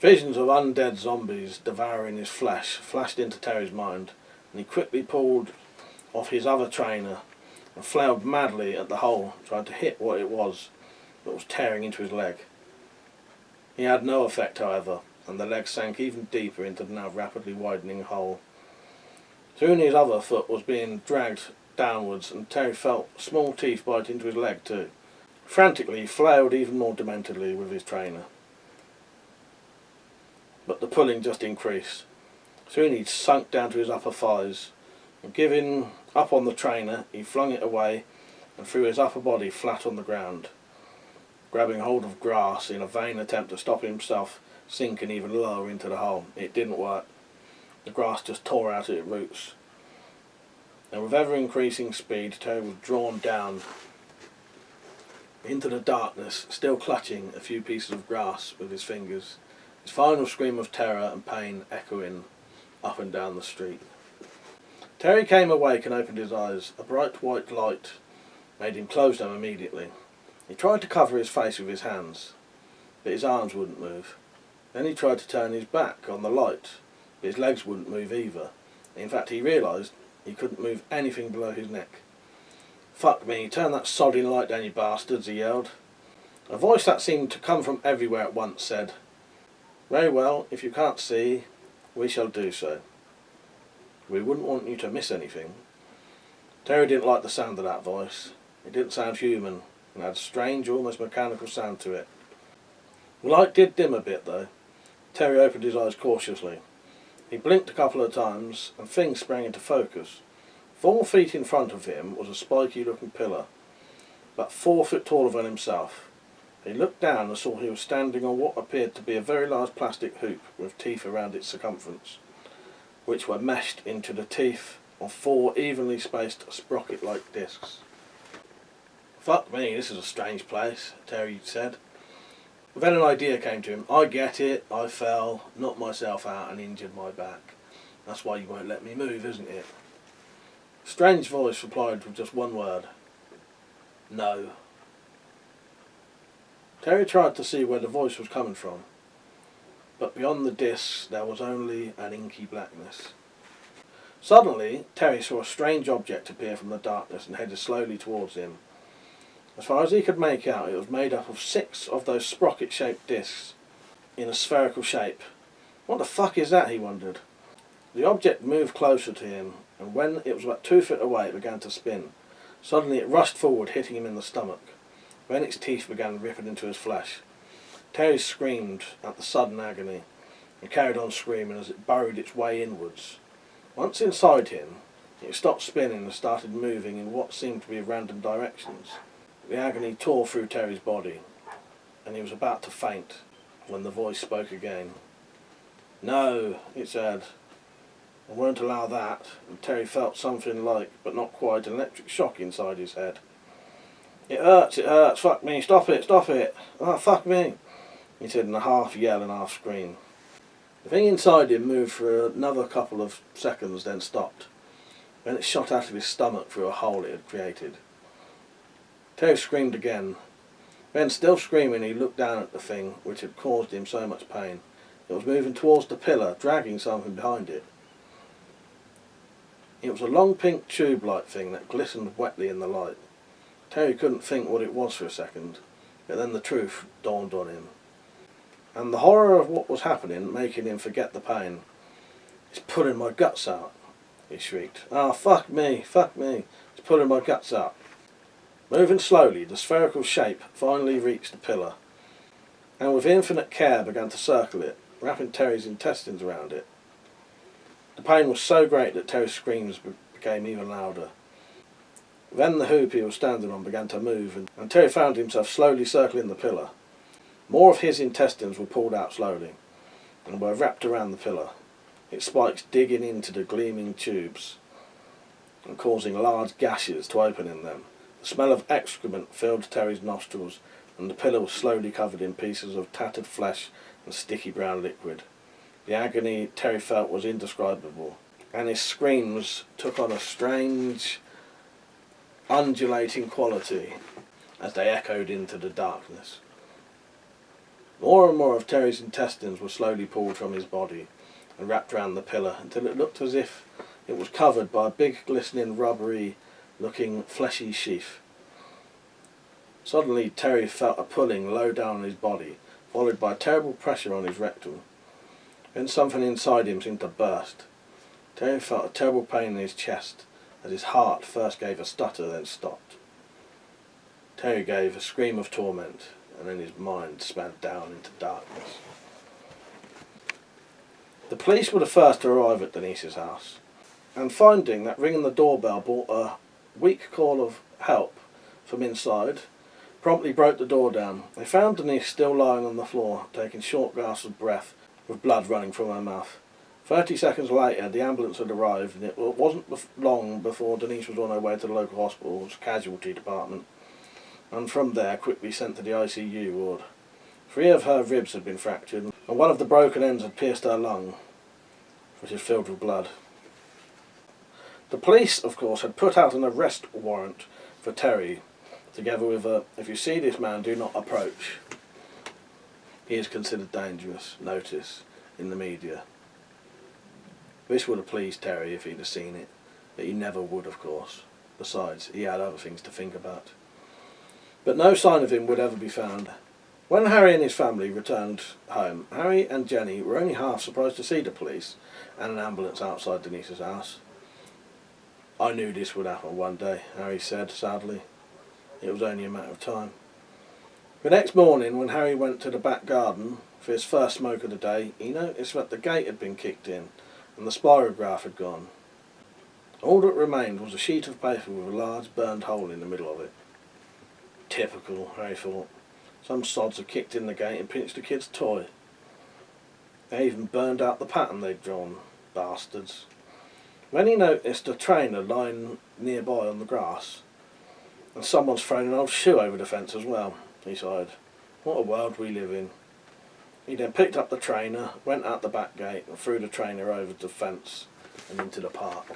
Visions of undead zombies devouring his flesh flashed into Terry's mind, and he quickly pulled off his other trainer and flailed madly at the hole, trying to hit what it was that was tearing into his leg. He had no effect, however, and the leg sank even deeper into the now rapidly widening hole. Soon his other foot was being dragged downwards, and Terry felt small teeth bite into his leg too. Frantically, he flailed even more dementedly with his trainer. But the pulling just increased. Soon he'd sunk down to his upper thighs, and giving up on the trainer, he flung it away and threw his upper body flat on the ground, grabbing hold of grass in a vain attempt to stop himself sinking even lower into the hole. It didn't work. The grass just tore out at its roots. And with ever-increasing speed, Terry was drawn down into the darkness, still clutching a few pieces of grass with his fingers, his final scream of terror and pain echoing up and down the street. Terry came awake and opened his eyes. A bright white light made him close them immediately. He tried to cover his face with his hands, but his arms wouldn't move. Then he tried to turn his back on the light, but his legs wouldn't move either. In fact, he realised he couldn't move anything below his neck. "Fuck me, turn that sodding light down, you bastards," he yelled. A voice that seemed to come from everywhere at once said, "Very well, if you can't see, we shall do so. We wouldn't want you to miss anything." Terry didn't like the sound of that voice. It didn't sound human, and had a strange, almost mechanical sound to it. The light did dim a bit, though. Terry opened his eyes cautiously. He blinked a couple of times, and things sprang into focus. 4 feet in front of him was a spiky-looking pillar, about 4 foot taller than himself. He looked down and saw he was standing on what appeared to be a very large plastic hoop with teeth around its circumference, which were meshed into the teeth of 4 evenly spaced sprocket-like discs. "Fuck me, this is a strange place," Terry said. Then an idea came to him. "I get it, I fell, knocked myself out and injured my back. That's why you won't let me move, isn't it?" A strange voice replied with just one word. "No." Terry tried to see where the voice was coming from, but beyond the discs there was only an inky blackness. Suddenly, Terry saw a strange object appear from the darkness and headed slowly towards him. As far as he could make out, it was made up of 6 of those sprocket-shaped discs in a spherical shape. "What the fuck is that?" he wondered. The object moved closer to him, and when it was about 2 feet away, it began to spin. Suddenly it rushed forward, hitting him in the stomach. Then its teeth began ripping into his flesh. Terry screamed at the sudden agony, and carried on screaming as it burrowed its way inwards. Once inside him, it stopped spinning and started moving in what seemed to be random directions. The agony tore through Terry's body, and he was about to faint when the voice spoke again. No, it said. I won't allow that, and Terry felt something like, but not quite, an electric shock inside his head. It hurts, fuck me, stop it, oh fuck me, he said in a half yell and half scream. The thing inside him moved for another couple of seconds, then stopped. Then it shot out of his stomach through a hole it had created. Terry screamed again. Then, still screaming, he looked down at the thing which had caused him so much pain. It was moving towards the pillar, dragging something behind it. It was a long pink tube-like thing that glistened wetly in the light. Terry couldn't think what it was for a second, but then the truth dawned on him. And the horror of what was happening, making him forget the pain. "It's pulling my guts out," he shrieked. "Ah, fuck me, it's pulling my guts out." Moving slowly, the spherical shape finally reached the pillar, and with infinite care began to circle it, wrapping Terry's intestines around it. The pain was so great that Terry's screams became even louder. Then the hoop he was standing on began to move, and Terry found himself slowly circling the pillar. More of his intestines were pulled out slowly, and were wrapped around the pillar, its spikes digging into the gleaming tubes, and causing large gashes to open in them. The smell of excrement filled Terry's nostrils, and the pillar was slowly covered in pieces of tattered flesh and sticky brown liquid. The agony Terry felt was indescribable, and his screams took on a strange, undulating quality as they echoed into the darkness. More and more of Terry's intestines were slowly pulled from his body and wrapped round the pillar until it looked as if it was covered by a big, glistening, rubbery-looking, fleshy sheath. Suddenly Terry felt a pulling low down on his body, followed by terrible pressure on his rectum. Then something inside him seemed to burst. Terry felt a terrible pain in his chest as his heart first gave a stutter, then stopped. Terry gave a scream of torment, and then his mind span down into darkness. The police were the first to arrive at Denise's house, and finding that ringing the doorbell brought a weak call of help from inside, promptly broke the door down. They found Denise still lying on the floor, taking short gasps of breath, with blood running from her mouth. 30 seconds later, the ambulance had arrived, and it wasn't long before Denise was on her way to the local hospital's casualty department, and from there quickly sent to the ICU ward. 3 of her ribs had been fractured, and one of the broken ends had pierced her lung, which is filled with blood. The police, of course, had put out an arrest warrant for Terry, together with a "if you see this man, do not approach. He is considered dangerous" notice in the media. This would have pleased Terry if he'd have seen it, but he never would, of course. Besides, he had other things to think about. But no sign of him would ever be found. When Harry and his family returned home, Harry and Jenny were only half surprised to see the police and an ambulance outside Denise's house. "I knew this would happen one day," Harry said sadly. It was only a matter of time. The next morning, when Harry went to the back garden for his first smoke of the day, he noticed that the gate had been kicked in and the spirograph had gone. All that remained was a sheet of paper with a large burned hole in the middle of it. Typical, Harry thought. Some sods had kicked in the gate and pinched the kid's toy. They even burned out the pattern they'd drawn, bastards. When he noticed a trainer lying nearby on the grass, and someone's thrown an old shoe over the fence as well, he sighed. What a world we live in. He then picked up the trainer, went out the back gate and threw the trainer over the fence and into the park.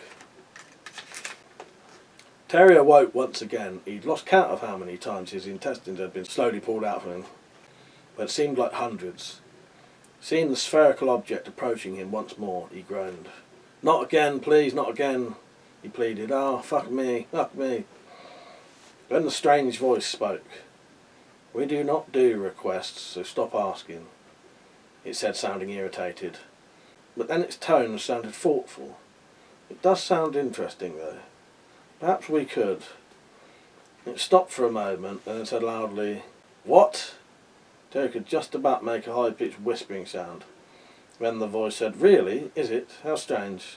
Terry awoke once again. He'd lost count of how many times his intestines had been slowly pulled out from him, but it seemed like hundreds. Seeing the spherical object approaching him once more, he groaned. "Not again, please, not again," he pleaded. "Oh, fuck me, fuck me." Then the strange voice spoke. "We do not do requests, so stop asking," it said, sounding irritated. But then its tone sounded thoughtful. "It does sound interesting, though. Perhaps we could." It stopped for a moment, and then said loudly, "What?" Terry could just about make a high-pitched whispering sound. Then the voice said, "Really? Is it? How strange.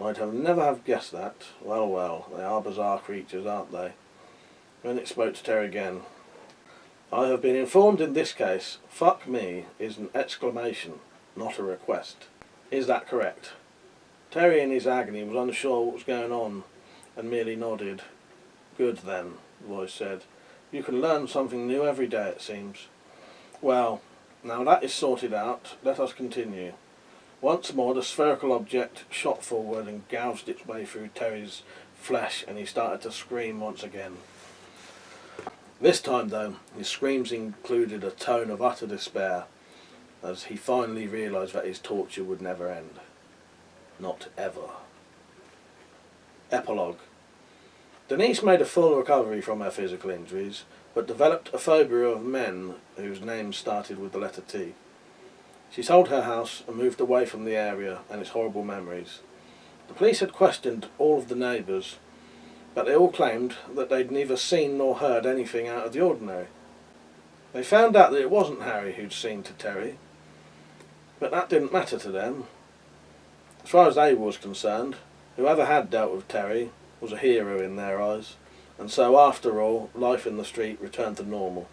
I'd never have guessed that. Well, well, they are bizarre creatures, aren't they?" Then it spoke to Terry again. "I have been informed in this case, 'fuck me' is an exclamation. not a request. Is that correct? Terry in his agony was unsure what was going on and merely nodded. Good then, the voice said. You can learn something new every day, it seems. Well, now that is sorted out, let us continue. Once more the spherical object shot forward and gouged its way through Terry's flesh, and he started to scream once again. This time though, his screams included a tone of utter despair, as he finally realised that his torture would never end. Not ever. Epilogue. Denise made a full recovery from her physical injuries, but developed a phobia of men whose names started with the letter T. She sold her house and moved away from the area and its horrible memories. The police had questioned all of the neighbours, but they all claimed that they'd neither seen nor heard anything out of the ordinary. They found out that it wasn't Harry who'd seen to Terry, but that didn't matter to them. As far as they was concerned, whoever had dealt with Terry was a hero in their eyes, and so after all, life in the street returned to normal.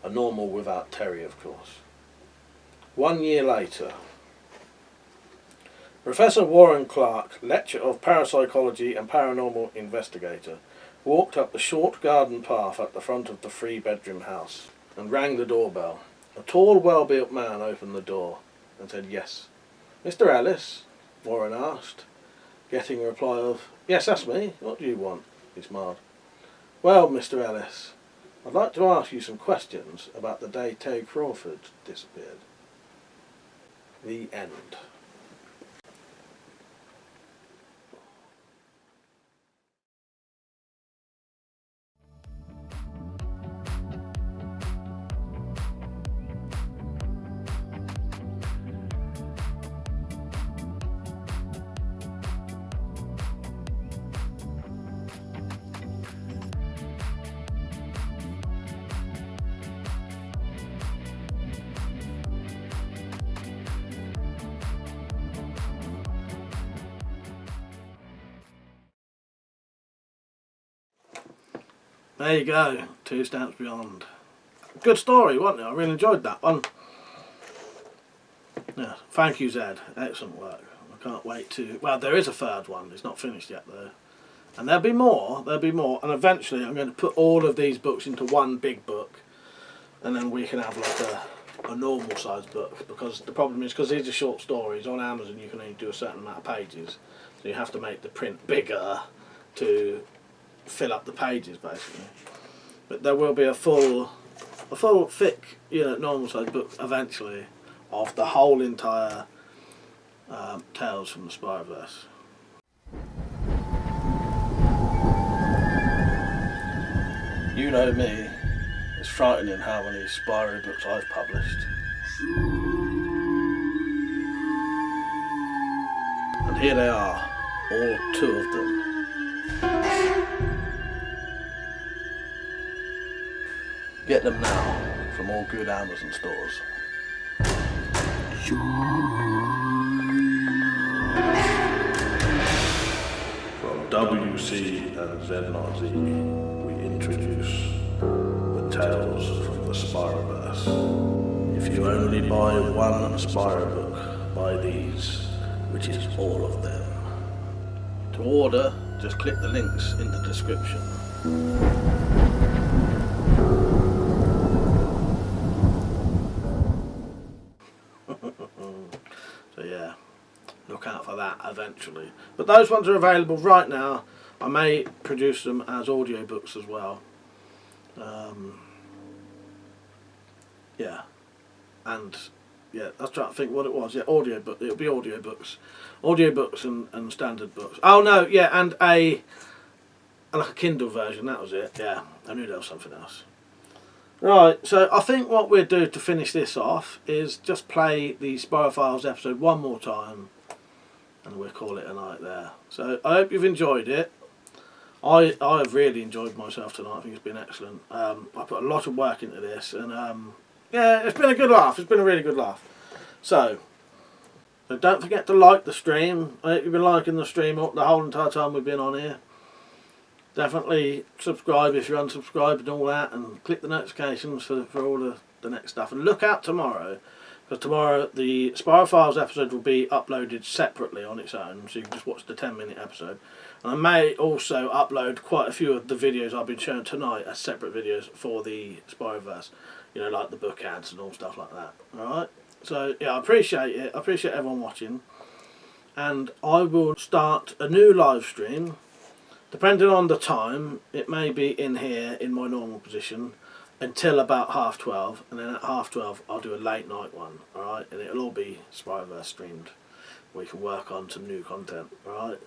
A normal without Terry, of course. 1 year later. Professor Warren Clark, lecturer of parapsychology and paranormal investigator, walked up the short garden path at the front of the 3-bedroom house and rang the doorbell. A tall, well-built man opened the door and said yes. Mr. Ellis? Warren asked, getting a reply of, yes, that's me. What do you want? He smiled. Well, Mr. Ellis, I'd like to ask you some questions about the day Terry Crawford disappeared. The end. There you go, 2 Steps Beyond. Good story, wasn't it? I really enjoyed that one. Yeah, thank you, Zed. Excellent work. I can't wait to... Well, there is a 3rd one. It's not finished yet, though. And there'll be more. And eventually I'm going to put all of these books into one big book. And then we can have like a normal sized book. Because the problem is, because these are short stories, on Amazon you can only do a certain amount of pages. So you have to make the print bigger to fill up the pages, basically. But there will be a full thick, normal size book eventually of the whole entire Tales from the Spiroverse. You know me, it's frightening how many Spyro books I've published. And here they are, all 2 of them. Get them now from all good Amazon stores. From WC and Z-Nazi, we introduce the Tales from the Spiroverse. If you only buy one Spyro book, buy these, which is all of them. To order, just click the links in the description. So yeah, look out for that eventually. But those ones are available right now. I may produce them as audiobooks as well. Yeah, and yeah, I was trying to think what it was. Yeah, audiobook. It'll be audiobooks, and standard books. Oh no, yeah, and like a Kindle version. That was it. Yeah, I knew there was something else. Right, so I think what we'll do to finish this off is just play the Spyro Files episode one more time, and we'll call it a night there. So I hope you've enjoyed it. I have really enjoyed myself tonight. I think it's been excellent. I put a lot of work into this, and yeah, it's been a good laugh. It's been a really good laugh. So don't forget to like the stream. I hope you've been liking the stream the whole entire time we've been on here. Definitely subscribe if you're unsubscribed and all that, and click the notifications for all the next stuff. And look out tomorrow, Because tomorrow the Spyro Files episode will be uploaded separately on its own, so you can just watch the 10-minute episode. And I may also upload quite a few of the videos I've been showing tonight as separate videos for the Spiroverse. You know, like the book ads and all stuff like that. Alright? So, yeah, I appreciate it. I appreciate everyone watching. And I will start a new live stream. Depending on the time, it may be in here in my normal position until about 12:30, and then at 12:30 I'll do a late night one, alright? And it'll all be Spiroverse streamed. We can work on some new content, alright?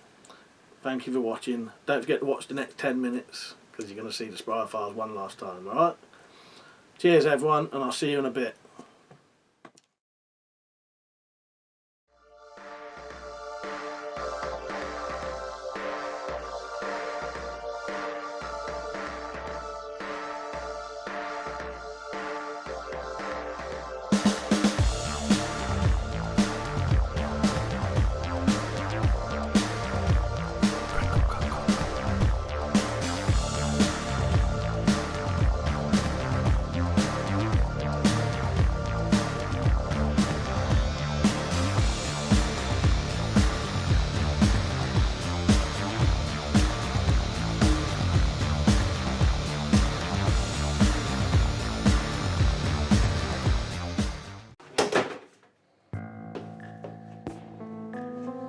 Thank you for watching. Don't forget to watch the next 10 minutes, because you're going to see the Spyro Files one last time, alright? Cheers everyone, and I'll see you in a bit.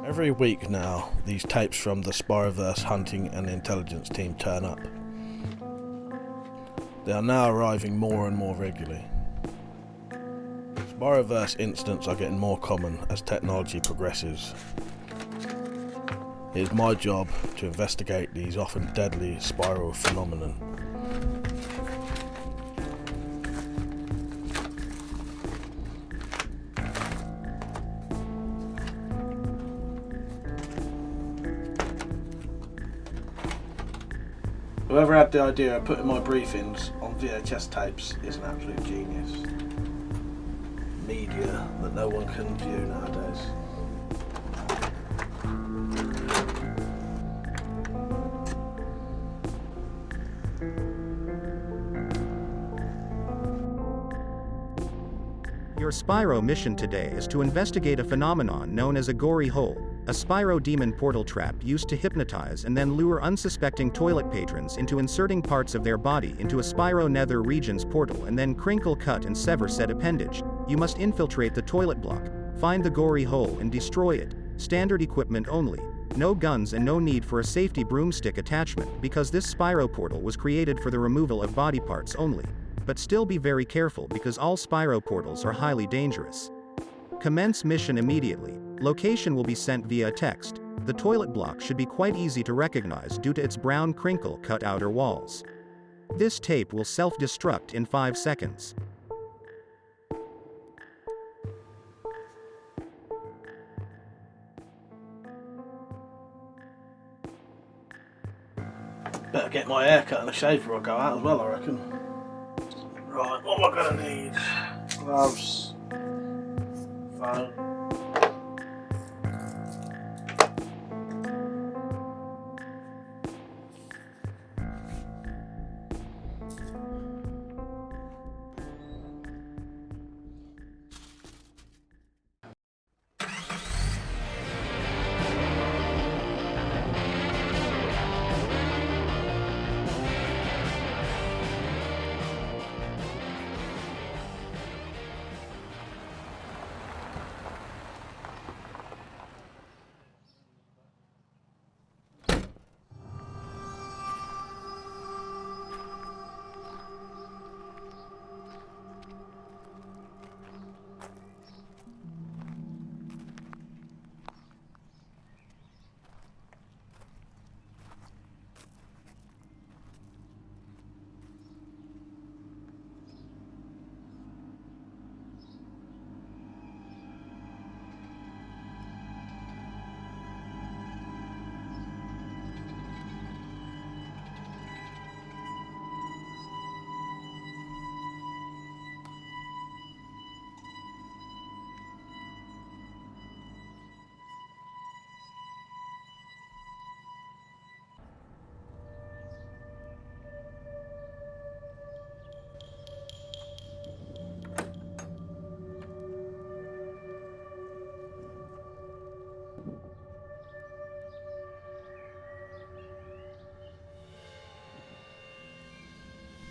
Every week now, these tapes from the Spiroverse hunting and intelligence team turn up. They are now arriving more and more regularly. Spiroverse incidents are getting more common as technology progresses. It is my job to investigate these often deadly Spyro phenomenon. Whoever had the idea of putting my briefings on VHS tapes is an absolute genius. Media that no one can view nowadays. Your Spyro mission today is to investigate a phenomenon known as a gory hole, a Spyro demon portal trap used to hypnotize and then lure unsuspecting toilet patrons into inserting parts of their body into a Spyro nether region's portal and then crinkle cut and sever said appendage. You must infiltrate the toilet block, find the gory hole and destroy it. Standard equipment only. No guns and no need for a safety broomstick attachment because this Spyro portal was created for the removal of body parts only. But still be very careful because all Spyro portals are highly dangerous. Commence mission immediately. Location will be sent via text. The toilet block should be quite easy to recognize due to its brown crinkle cut outer walls. This tape will self-destruct in 5 seconds. Better get my hair cut and a shaver will go out as well, I reckon. Right, what am I going to need? Gloves. Phone.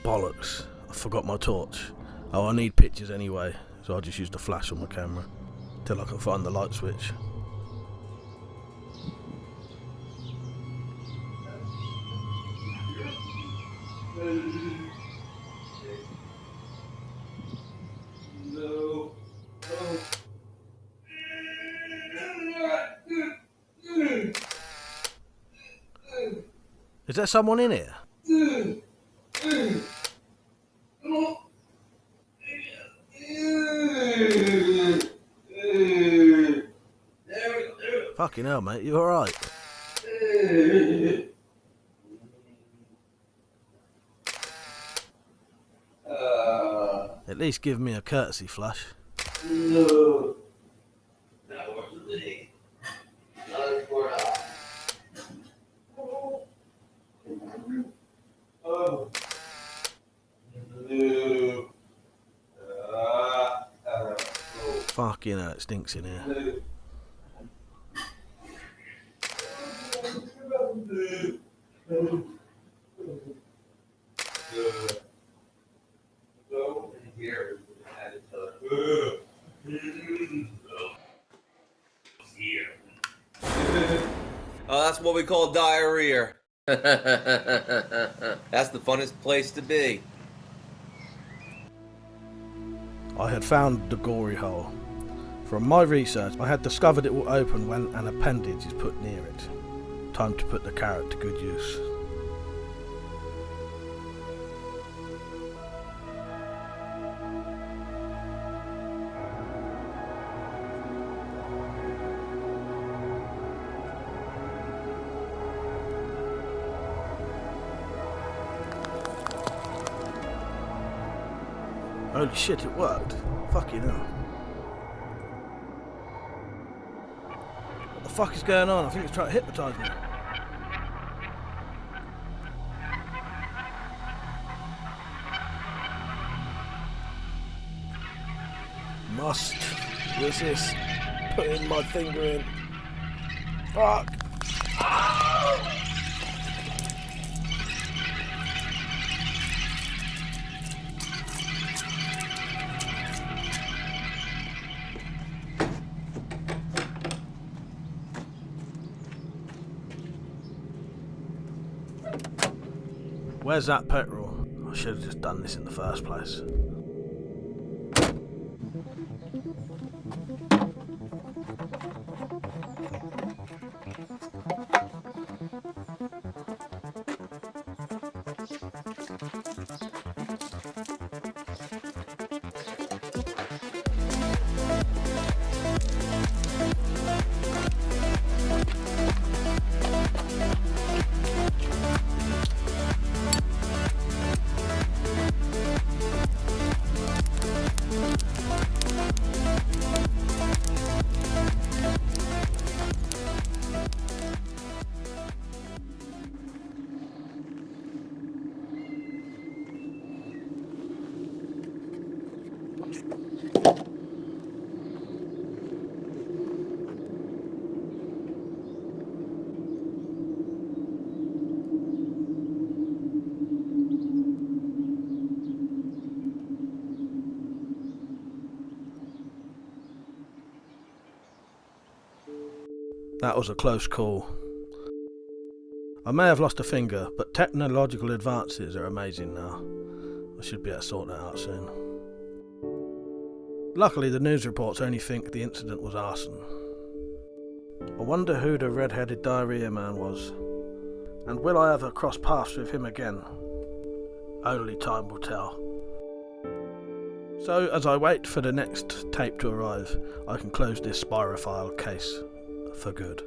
bollocks. I forgot my torch. Oh, I need pictures anyway, so I'll just use the flash on my camera till I can find the light switch. Is there someone in here? Fucking hell, mate, you alright? At least give me a courtesy flush. No. That wasn't me. Not for us. Oh. No. Fucking hell, it stinks in here. Oh, that's what we call diarrhea. That's the funnest place to be. I had found the gory hole. From my research, I had discovered it will open when an appendage is put near it. Time to put the carrot to good use. Holy shit, it worked. Fucking hell. What the fuck is going on? I think it's trying to hypnotise me. Must resist putting my finger in. Fuck. Where's that petrol? I should have just done this in the first place. That was a close call. I may have lost a finger, but technological advances are amazing now. I should be able to sort that out soon. Luckily, the news reports only think the incident was arson. I wonder who the red-headed diarrhea man was, and will I ever cross paths with him again? Only time will tell. So, as I wait for the next tape to arrive, I can close this Spyro-file case for good.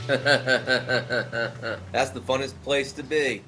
That's the funnest place to be.